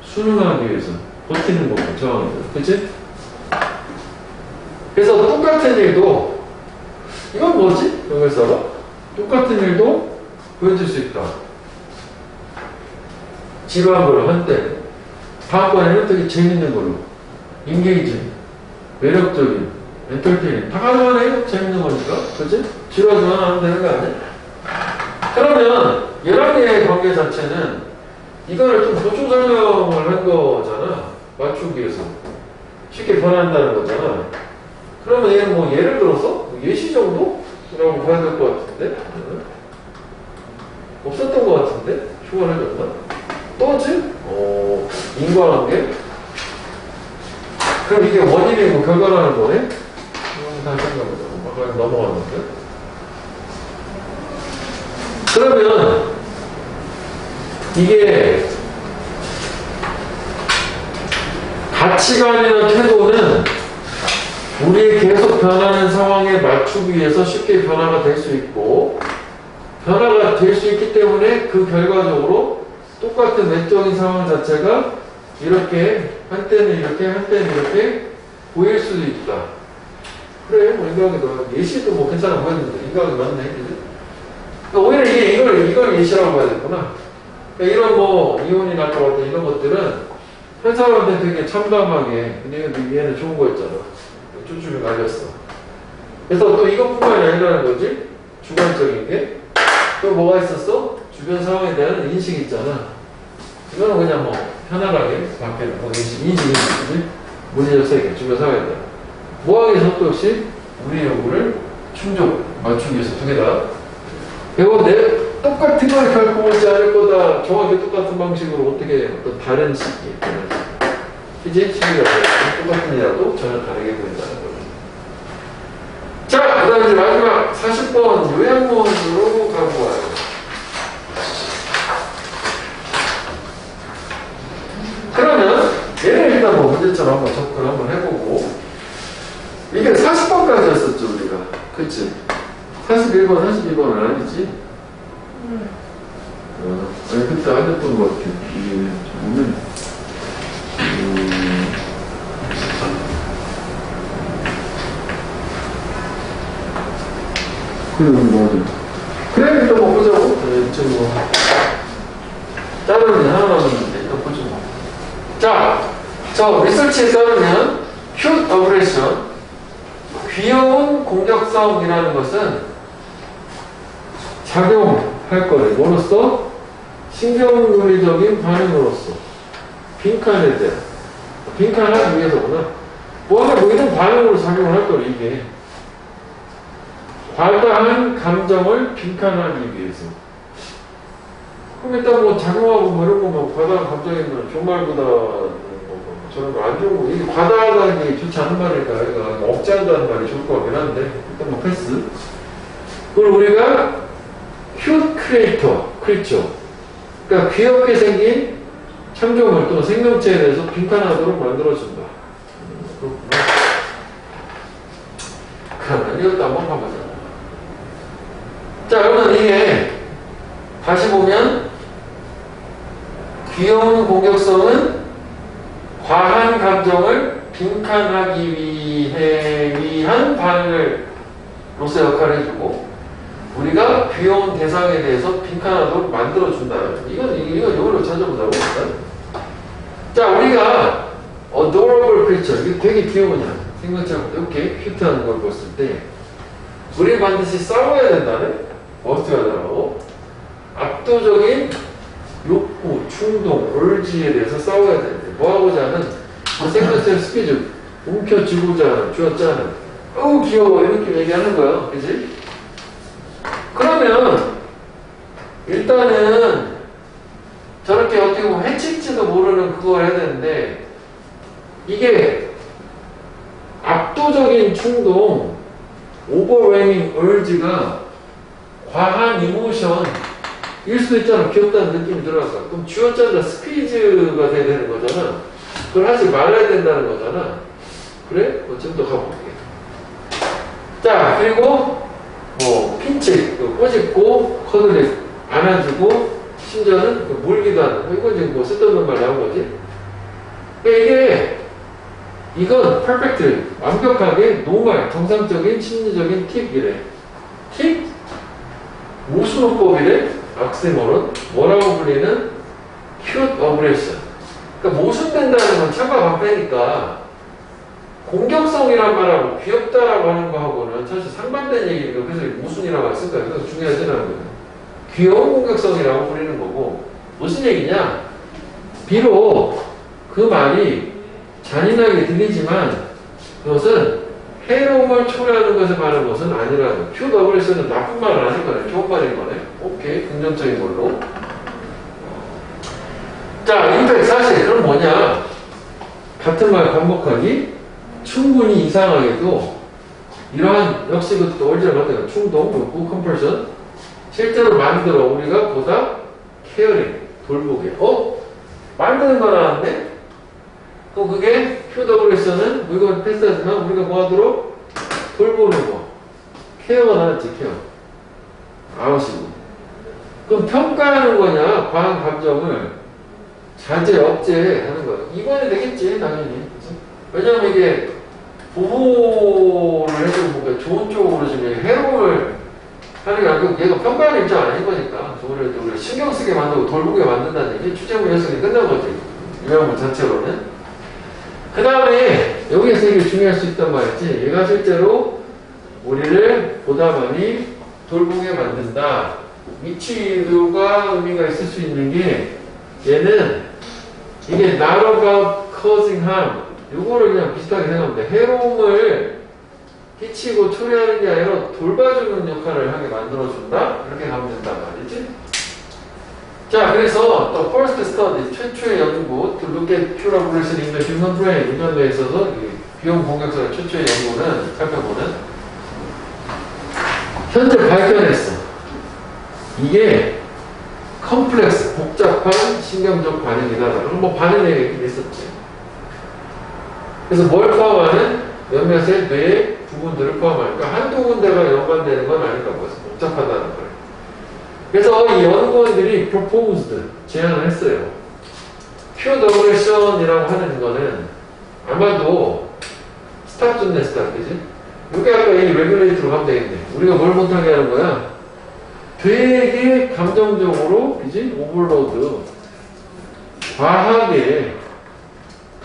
순응하기 위해서 버티는 거고 상황이죠. 그치? 그래서 똑같은 일도 이건 뭐지? 여기서 똑같은 일도 보여줄 수 있다. 지루한 걸로 한때 다음번에는 되게 재밌는 걸로 인게이징, 매력적인, 엔터테이닝 다 가져가네. 재밌는 거니까. 그치? 지루하지만 하면 되는 거 아니야? 그러면 11개의 관계 자체는 이거를 좀 보충 설명을 한 거잖아. 맞추기 위해서. 쉽게 변한다는 거잖아. 그러면 얘는 뭐 예를 들어서 예시 정도? 라고 봐야 될 것 같은데? 없었던 것 같은데? 추가해줬나? 또지? 인과관계? 그럼 이게 원인이고 결과라는 거네? 다시 생각해보자. 아까 넘어갔는데? 그러면 이게 가치관이나 태도는 우리의 계속 변하는 상황에 맞추기 위해서 쉽게 변화가 될 수 있고, 변화가 될 수 있기 때문에 그 결과적으로 똑같은 외적인 상황 자체가 이렇게 한때는 이렇게 한때는 이렇게 보일 수도 있다. 그래, 뭐 인과학에도 예시도 뭐 괜찮아 보였는데 인과학이 맞네. 그러니까 오히려 이걸 예시라고 봐야 되구나. 그러니까 이런 뭐 이혼이 날 것 같아 이런 것들은 한 사람한테 되게 참담하게, 근데 얘는 좋은 거였잖아. 쭈쭈를 날렸어. 그래서 또 이것뿐만이 아니라는 거지. 주관적인 게. 또 뭐가 있었어? 주변 상황에 대한 인식이 있잖아. 이거는 그냥 뭐 편안하게 바뀌는 거. 인식, 그지? 문제적 세계, 주변 상황에 대한. 모학에서 또 역시 우리 요구를 맞추기 위해서 두 개 다. 그리고 똑같은 걸 결코 오지 않을 거다. 정확히 똑같은 방식으로 어떻게 어떤 다른 시기. 그지? 시기가 똑같은 이라도 전혀 다르게 보인다는 거죠. 자, 그 다음 이제 마지막 40번 요양문으로 가고 와요. 그러면 얘를 일단 뭐 문제처럼 한번 접근을 한번 해보고, 이게 40번까지였었죠 우리가. 그치? 41번, 42번은 아니지? 아니 그때 안 했던 것 같아. 이게 보면 그래, 맞아. 그래, 일단 뭐 보자고. 지금 뭐 자르는 하나 남았는데 일단 보죠 뭐. 자, 저 리서치에 따르면 큐트 어그레션, 귀여운 공격성이라는 것은 작용할 거래. 뭐로써? 신경논리적인 반응으로서. 빈칸에 대한. 빈칸하기 위해서구나. 뭐하면 뭐 이런 반응으로 작용할 거래, 이게. 과다한 감정을 빈칸하기 위해서. 그럼 일단 뭐 작용하고 뭐 이런 거뭐 과다한 감정이면 정말보다 뭐 저런 거 안 좋은 거. 이게 과다하다는 게 좋지 않은 말일까? 그러니까 억제한다는 말이 좋을 것 같긴 한데 일단 뭐 패스. 그리고 우리가 큐트 크리처. 그러니까 귀엽게 생긴 창조물 또는 생명체에 대해서 빈칸하도록 만들어준다. 그렇구나. 그러면 이것도 한번 봐보자. 자, 여러분 이게 다시 보면 귀여운 공격성은 과한 감정을 빈칸하기 위한 반응을 로서 역할을 해주고, 우리가 귀여운 대상에 대해서 빈칸하도록 만들어준다. 이건 이걸로 찾아보자고. 자, 우리가 adorable creature, 이게 되게 귀여우냐 생명체하고 이렇게 큐트한 걸 봤을 때 우리 반드시 싸워야 된다네. 어떻게 하더라고? 압도적인 욕구, 충동, urge에 대해서 싸워야 되는데 뭐하고자 하는 그 생명체의 스피드 움켜쥐고자 쥐었자는 어우 귀여워 이렇게 얘기하는 거야. 그지? 그러면 일단은 저렇게 어떻게 보면 해칠지도 모르는 그걸 해야 되는데, 이게 압도적인 충동, overwhelming urge가 과한 이모션일 수도 있잖아. 귀엽다는 느낌이 들어갈까? 그럼 쥐어짜는 스퀴즈가 돼야 되는 거잖아. 그걸 하지 말아야 된다는 거잖아. 그래? 좀 더 가볼게. 자, 그리고 뭐 핀치, 꼬집고 커들리 안아주고 심지어는 물기도 하는. 이건 지금 뭐 쓸데없는 말 나온 거지. 그러니까 이건 퍼펙트, 완벽하게 노말, 정상적인 심리적인 팁이래. 팁? 모순호법이래. 악세모론. 뭐라고 불리는? 큐트 어그레션. 그러니까 모순된다는 건 참가 방패니까 공격성이란 말하고 귀엽다라고 하는 거하고는 사실 상반된 얘기니까 그래서 모순이라고 했을까요? 그래서 중요하지 않은 거예요. 귀여운 공격성이라고 부리는 거고, 무슨 얘기냐? 비록 그 말이 잔인하게 들리지만 그것은 해로움을 초래하는 것에 관한 것은 아니라는 거예요. 큐트 어그레션은 나쁜 말은 아닐 거네. 좋은 말인 거네. 오케이. 긍정적인 걸로. 자, 임팩트 사실. 그럼 뭐냐? 같은 말 반복하기. 충분히 이상하게도 이러한 역시 그것도 올지를 같아요. 충동, 욕구, 컴펄션 실제로 만들어 우리가 보다 케어링, 돌보게. 만드는 거 나왔네? 그럼 그게 QWS는 물건 패스하지만 우리가 뭐 하도록? 돌보는 거. 케어가 나왔지, 케어. 아웃이고. 그럼 평가하는 거냐, 과한 감정을 자제, 억제하는 거야. 이번에 되겠지, 당연히. 왜냐면 이게 보호를 해주고 뭔가 좋은 쪽으로 지금 해로움을 하는 게 아니고 얘가 평가하는 입장 아닌 거니까. 우리가 신경 쓰게 만들고 돌보게 만든다는 얘기, 추재무 해석이 끝난 거지. 이 명문 자체로는. 그 다음에 여기에서 이게 중요할 수 있단 말이지. 얘가 실제로 우리를 보다 많이 돌보게 만든다. 위치가 의미가 있을 수 있는 게 얘는 이게 not about causing harm. 요거를 그냥 비슷하게 생각하면 돼. 해로움을 끼치고 초래하는 게 아니라 돌봐주는 역할을 하게 만들어준다? 이렇게 가면 된단 말이지. 자, 그래서 또 first study, 최초의 연구, to look at pure operation in the human brain, 인간뇌에 있어서 비용 공격성의 최초의 연구는, 살펴보는 현재 발견했어. 이게 컴플렉스, 복잡한 신경적 반응이다. 뭐 반응 얘기 있었지. 그래서 뭘 포함하는 몇몇의 뇌 부분들을 포함하니까 한두 군데가 연관되는 건 아닌가 보였어. 복잡하다는 걸. 그래서 이 연구원들이 proposed, 제안을 했어요. pure aggression이라고 하는 거는 아마도 스탑 좋네, 스탑, 그지? 이게 아까 이 regulate로 가면 되겠네. 우리가 뭘 못하게 하는 거야? 되게 감정적으로, 그지? 오버로드. 과하게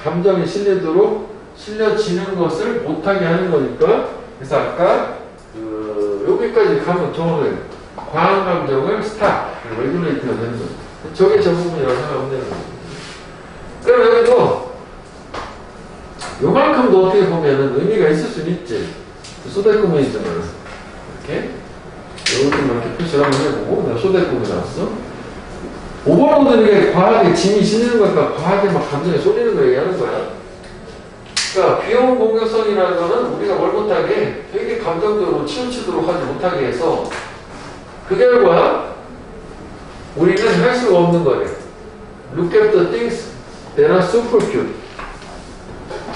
감정이 실려지는 것을 못하게 하는 거니까. 그래서 아까, 여기까지 가면 정확하게 과한 감정을 스탑, 레귤레이트가 되는 거죠. 저게 저 부분이라고 생각하면 되는 거죠. 그럼 여기도 요만큼도 어떻게 보면은 의미가 있을 수는 있지. 소대꾸미이잖아. 이렇게. 여기만 이렇게 표시를 한번 해보고, 내가 소대꾸미 나왔어. 오버로드는 게 과하게 짐이 실리는 거니까 과하게 막 감정이 쏠리는 거 얘기하는 거야. 그러니까 비용 공격성이라는 거는 우리가 뭘 못하게 되게 감정적으로 치우치도록 하지 못하게 해서 그 결과 우리는 할 수가 없는 거예요. Look at the things that are super cute.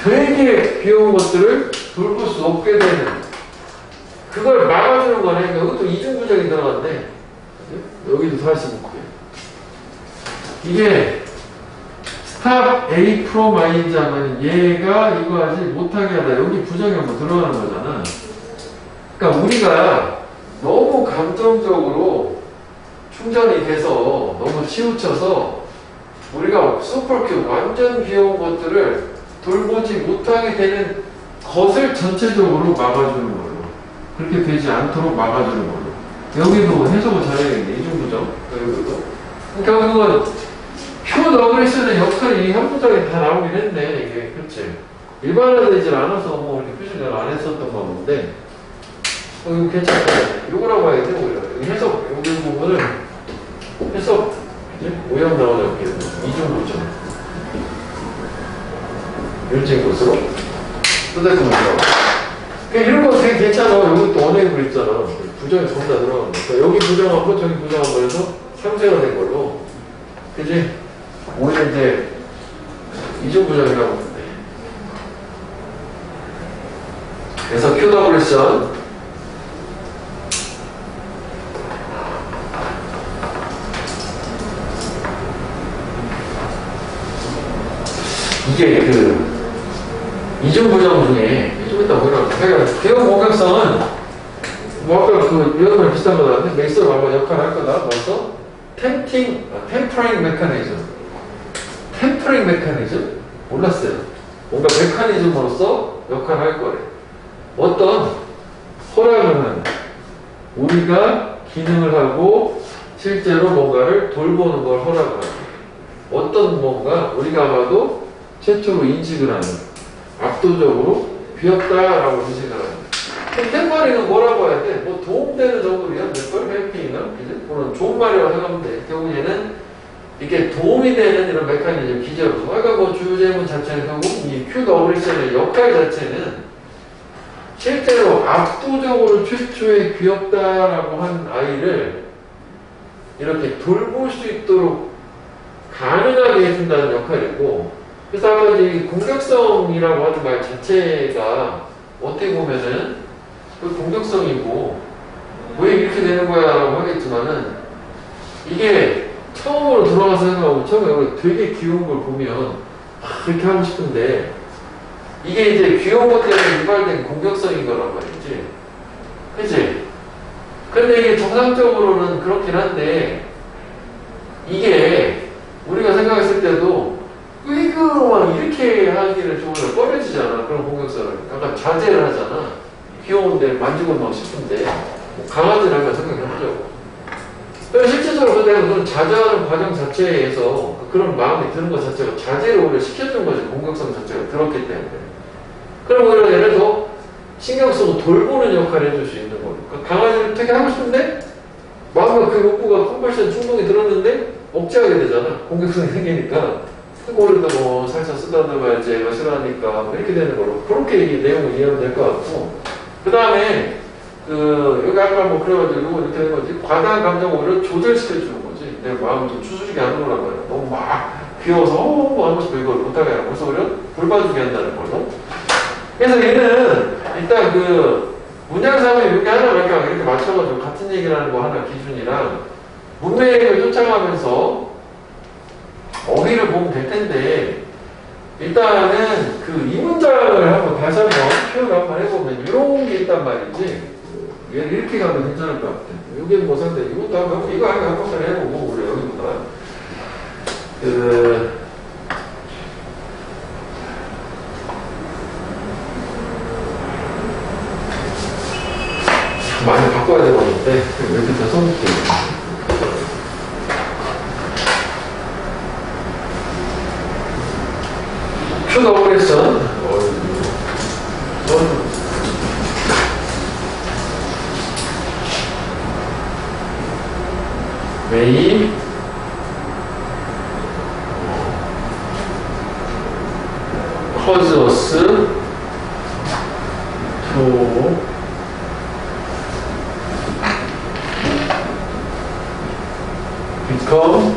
되게 귀여운 것들을 돌볼 수 없게 되는 그걸 막아주는 거네. 여기도 이중부정이 들어갔네. 여기도 다시 볼게요. 이게 스탑 A 프로마이즈 하면 얘가 이거 하지 못하게 하다. 여기 부정이 한번 들어가는 거잖아. 그러니까 우리가 너무 감정적으로 충전이 돼서 너무 치우쳐서 우리가 슈퍼큐 완전 귀여운 것들을 돌보지 못하게 되는 것을 전체적으로 막아주는 걸로. 그렇게 되지 않도록 막아주는 걸로. 여기도 해석을 잘해야겠네. 이중부정. 여기도. 그러니까 그건 표 너그레션의 역할이 한 문장에 다 나오긴 했네. 이게 그렇지. 일반화되질 않아서 뭐 이렇게 표시를 안 했었던 건데 이거 괜찮다. 이거라고 해야 돼. 오히려 해석 여기 부분을 해석 오염 나오자. 이중부정. 일진 곳으로 뜯어내고 이런 거 되게 괜찮아. 여기 또 언행이 그랬잖아. 부정이 전부 다 들어가는 거. 여기 부정하고 저기 부정하고 해서 상쇄가 된 걸로. 그지? 오히려 이제 이중부정이라고 하는데. 그래서 QW선 이게 이중부정 중에 좀 이따 보이라고. 그러니까 비용 공격성은 뭐 아까 이런 비슷한 거 나왔는데 맥스로 봐봐 역할을 할 거다. 벌써 템퍼링 메커니즘. 템퍼링 메커니즘? 몰랐어요. 뭔가 메커니즘으로서 역할을 할 거래. 어떤 허락을 하는 우리가 기능을 하고 실제로 뭔가를 돌보는 걸 허락을 하고 어떤 뭔가 우리가 아마도 최초로 인식을 하는 압도적으로 귀엽다라고 인식을 하는 템퍼링은 뭐라고 해야 돼? 뭐 도움되는 정도로야 몇걸 헬핑이나 그런 좋은 말이라고 생각하면 돼. 결국에는 이게 도움이 되는 이런 메커니즘 기저로 그러니까 뭐 주제문 자체는 결국 이 QWC의 역할 자체는 실제로 압도적으로 최초에 귀엽다라고 한 아이를 이렇게 돌볼 수 있도록 가능하게 해준다는 역할이고, 그래서 아까 이 공격성이라고 하는 말 자체가 어떻게 보면은 그 공격성이고, 왜 이렇게 되는 거야 라고 하겠지만은, 이게 처음으로 들어가서 생각하고 처음에 되게 귀여운 걸 보면 그렇게 하고 싶은데, 이게 이제 귀여운 것 때문에 유발된 공격성인 거란 말이지. 그치? 근데 이게 정상적으로는 그렇긴 한데, 이게 우리가 생각했을 때도 으이그 막 이렇게 하기는 좀 꺼려지잖아. 그런 공격성을 약간 자제를 하잖아. 귀여운데 만지고 막 싶은데 뭐 강아지를 한번 생각해보자고. 실제적으로 내가 그런 자제하는 과정 자체에서 그런 마음이 드는 것 자체가 자제를 오히려 시켜준 거지. 공격성 자체가 들었기 때문에. 그럼 오히려 얘를 더 신경 쓰고 돌보는 역할을 해줄 수 있는 거고. 그러니까 강아지를 되게 하고 싶은데 마음과 그 욕구가 컴펄션 충동이 들었는데 억제하게 되잖아. 공격성이 생기니까. 오히려 뭐 살짝 쓰다듬어야지 얘가 싫어하니까 뭐 이렇게 되는 거로. 그렇게 이 내용을 이해하면 될 것 같고. 그 다음에 여기 아까 뭐 그래가지고 이렇게 되는 거지. 과다한 감정을 오히려 조절시켜주는 거지. 내 마음을 좀 추스리게 하는 거란 말이야. 너무 막 귀여워서 뭐 하고 싶어 이걸 못하게 하고. 그래서 오히려 불봐주게 한다는 걸로. 그래서 얘는 일단 그 문장상을 여기 하나 이렇게 맞춰가지고 같은 얘기를 하는 거 하나 기준이랑 문맥을 쫓아가면서 어휘를 보면 될 텐데, 일단은 그 이 문장을 한번 다시 한번 표현을 한번 해보면 이런 게 있단 말이지. 얘를 이렇게 가면 괜찮을 것 같아. 이게 뭐 상대 이것도 한번 이거 한번 해보고 우리 여기보다 많이 바꿔야 되는데 이렇게 다 써놓을게요. 큐 더블레션 메이 커즈어스 투 become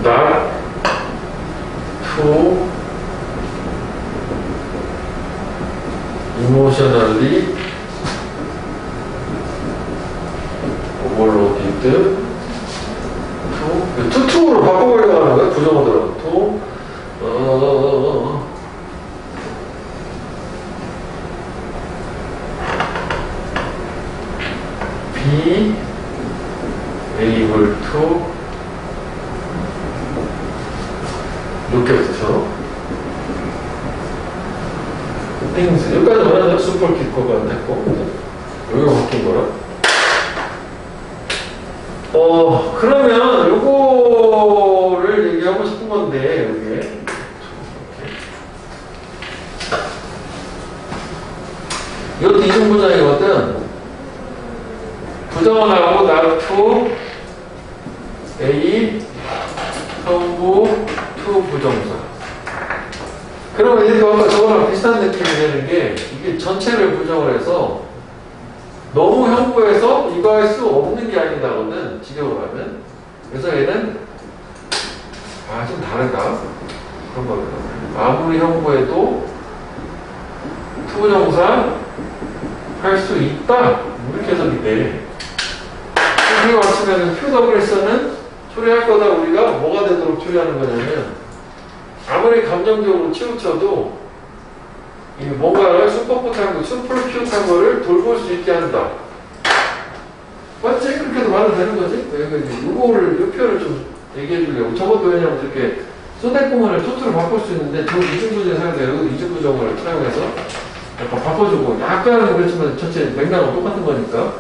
not to emotionally overloaded 투로 바꿔보려고 하는 거야? 부정어들어. 투, be able to 이렇게 붙여. things. 여기까지 말하자. 슈퍼 키커가 안 됐고. 여기가 바뀐 거라. 그러면 요거를 얘기하고 싶은 건데, 여기에. 이것도 이중부정이거든. 부정어 나오고, 나투, A, 성부, 투 부정사. 그러면 이렇게 아까 저거랑 비슷한 느낌이 되는 게, 이게 전체를 부정을 해서, 너무 형부해서 이거 할 수 없는 게 아니다거든. 직역을 하면. 그래서 얘는 좀 다르다. 그런 거거든. 아무리 형부해도 투부정사 할 수 있다. 이렇게 해석이 돼. 이거 맞추면 QWS는 처리할 거다. 우리가 뭐가 되도록 처리하는 거냐면 아무리 감정적으로 치우쳐도 이 뭔가를 슈퍼풋한 거, 슈퍼큐트한 거를 돌볼 수 있게 한다. 맞지? 그렇게도 말은 되는 거지? 이거를, 이 표현을 좀 얘기해 주려고. 저것도 왜냐면 이렇게 소대꾸문을 토트로 바꿀 수 있는데, 저 이중부정을 사용해서 여기도 이중부정을 사용해서 약간 바꿔주고, 약간 그렇지만 전체 맥락은 똑같은 거니까.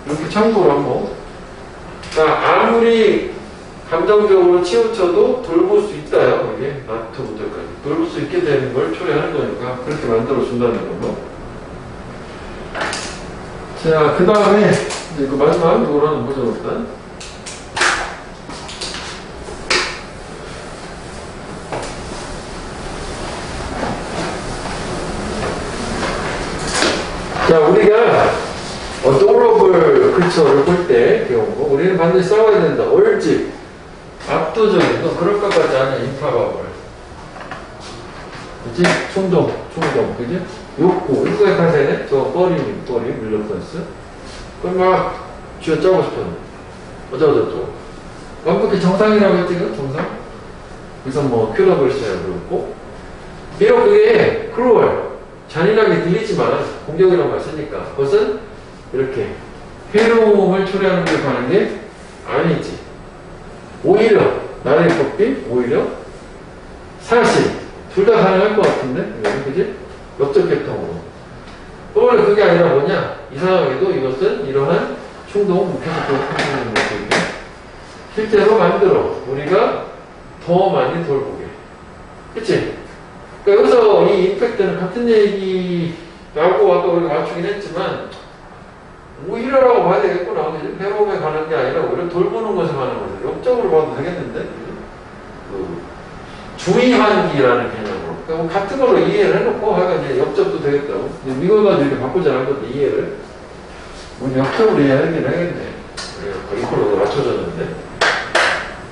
이렇게 참고로 한번. 그러니까 아무리 감정적으로 치우쳐도 돌볼 수 있다요. 이게 나부터까지 돌볼 수 있게 되는 걸 초래하는 거니까 그렇게 만들어 준다는 걸로. 자, 그 다음에 이제 그 마지막 이걸 하나 보자 일단. 자, 우리가 또로블 크리처를 볼 때 경우 우리는 반드시 싸워야 된다. 얼집, 압도적인 거 그럴 것 같지 않아. 임파버블, 그치? 충동, 그지? 욕구, 이거에 타세네. 저 꼬리, 릴러턴스. 그럼 막 쥐어짜고 싶었는데 어쩌고저쩌고 완벽히 정상이라고 했지. 정상. 그래서 뭐 큐러블 시절을 그렇고, 비록 그게 크루얼, 잔인하게 들리지만 공격이라고 했으니까 그것은 이렇게 해로움을 초래하는 게 가는 게 아니지. 오히려 나의 법비, 오히려 사실 둘 다 가능할 것 같은데, 그지? 역적 계통으로. 원래 그게 아니라 뭐냐? 이상하게도 이것은 이러한 충동, 계속 그렇게 모습이 실제로 만들어 우리가 더 많이 돌보게. 그치? 그러니까 여기서 이 임팩트는 같은 얘기라고 아까 우리가 맞추긴 했지만, 오히려라고 봐야 되겠구나. 그지? 해로움에 가는 게 아니라 오히려 돌보는 것에 가는 거죠. 역적으로 봐도 되겠는데? 그 주의환기라는 개념으로. 그러니까 같은 걸로 이해를 해놓고 하여간 이제 역적도 되겠다고. 이걸 가지고 이렇게 바꾸지 않은 것도 이해를. 뭐 역적으로 이해하긴 하겠네. 이걸로 맞춰줬는데.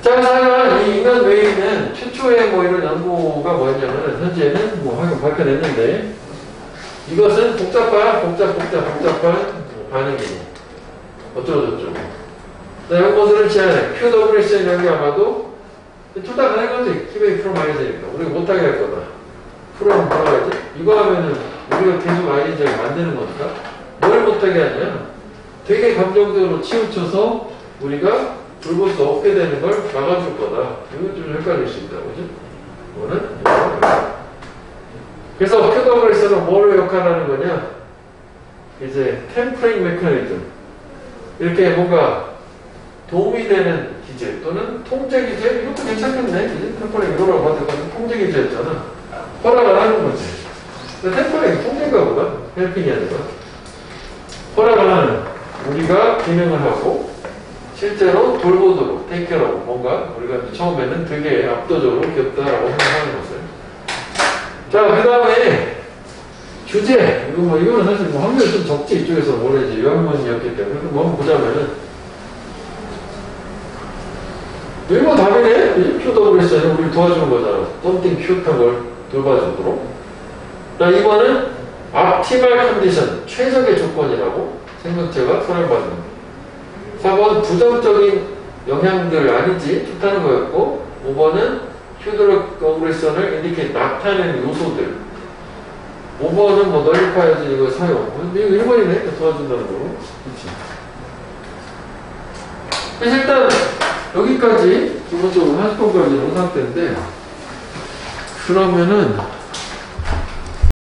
자, 하여간 이 인간 외에는 최초의 뭐 이런 연구가 뭐였냐면, 현재는 뭐 하여간 밝혀냈는데, 이것은 복잡한 반응이니. 어쩌고저쩌고. 이런 것들을 제안해. QWS라는 게 아마도 둘 다 가능하지. 기백이 풀어 많이 되니까. 우리가 못하게 할 거다. 풀어는 들어가야지. 이거 하면은 우리가 계속 아이디어를 만드는 거니까. 뭘 못하게 하냐. 되게 감정적으로 치우쳐서 우리가 돌볼 수 없게 되는 걸 막아줄 거다. 이거 좀 헷갈릴 수 있다. 그죠? 이거는. 그래서 QWS는 뭐를 역할하는 거냐? 이제 템프링 메커니즘. 이렇게 뭔가 도움이 되는 기제 또는 통제 기제? 이것도 괜찮겠네. 이제 템퍼링 이거라고 받을 것은 통제 기제였잖아. 허락을 하는 거지. 근데 템퍼링이 통제인가 보다. 헬핑이 아니라. 허락을 하는, 우리가 기능을 하고 실제로 돌보도록 테이크하고 뭔가 우리가 처음에는 되게 압도적으로 귀엽다라고 생각하는 것을. 자, 그 다음에 주제. 이거는 사실 뭐 확률이 좀 적지. 이쪽에서 원래 이제 요한문이었기 때문에. 그럼 뭐 한번 보자면은, 이거 답이네? QWS는 우리를 도와주는 거잖아. 썸띵 큐트한 걸 돌봐주도록. 자, 이거는 optimal condition, 최적의 조건이라고 생명체가 선언받는 거. 4번 부정적인 영향들 아니지, 좋다는 거였고, 5번은 QWS를 이렇게 나타내는 요소들. 5번은 뭐 널리파이어진 이거 사용. 이거 1번이네? 도와준다는 거로. 그치. 그래서 일단 여기까지 기본적으로 40번까지 영상 때인데, 그러면은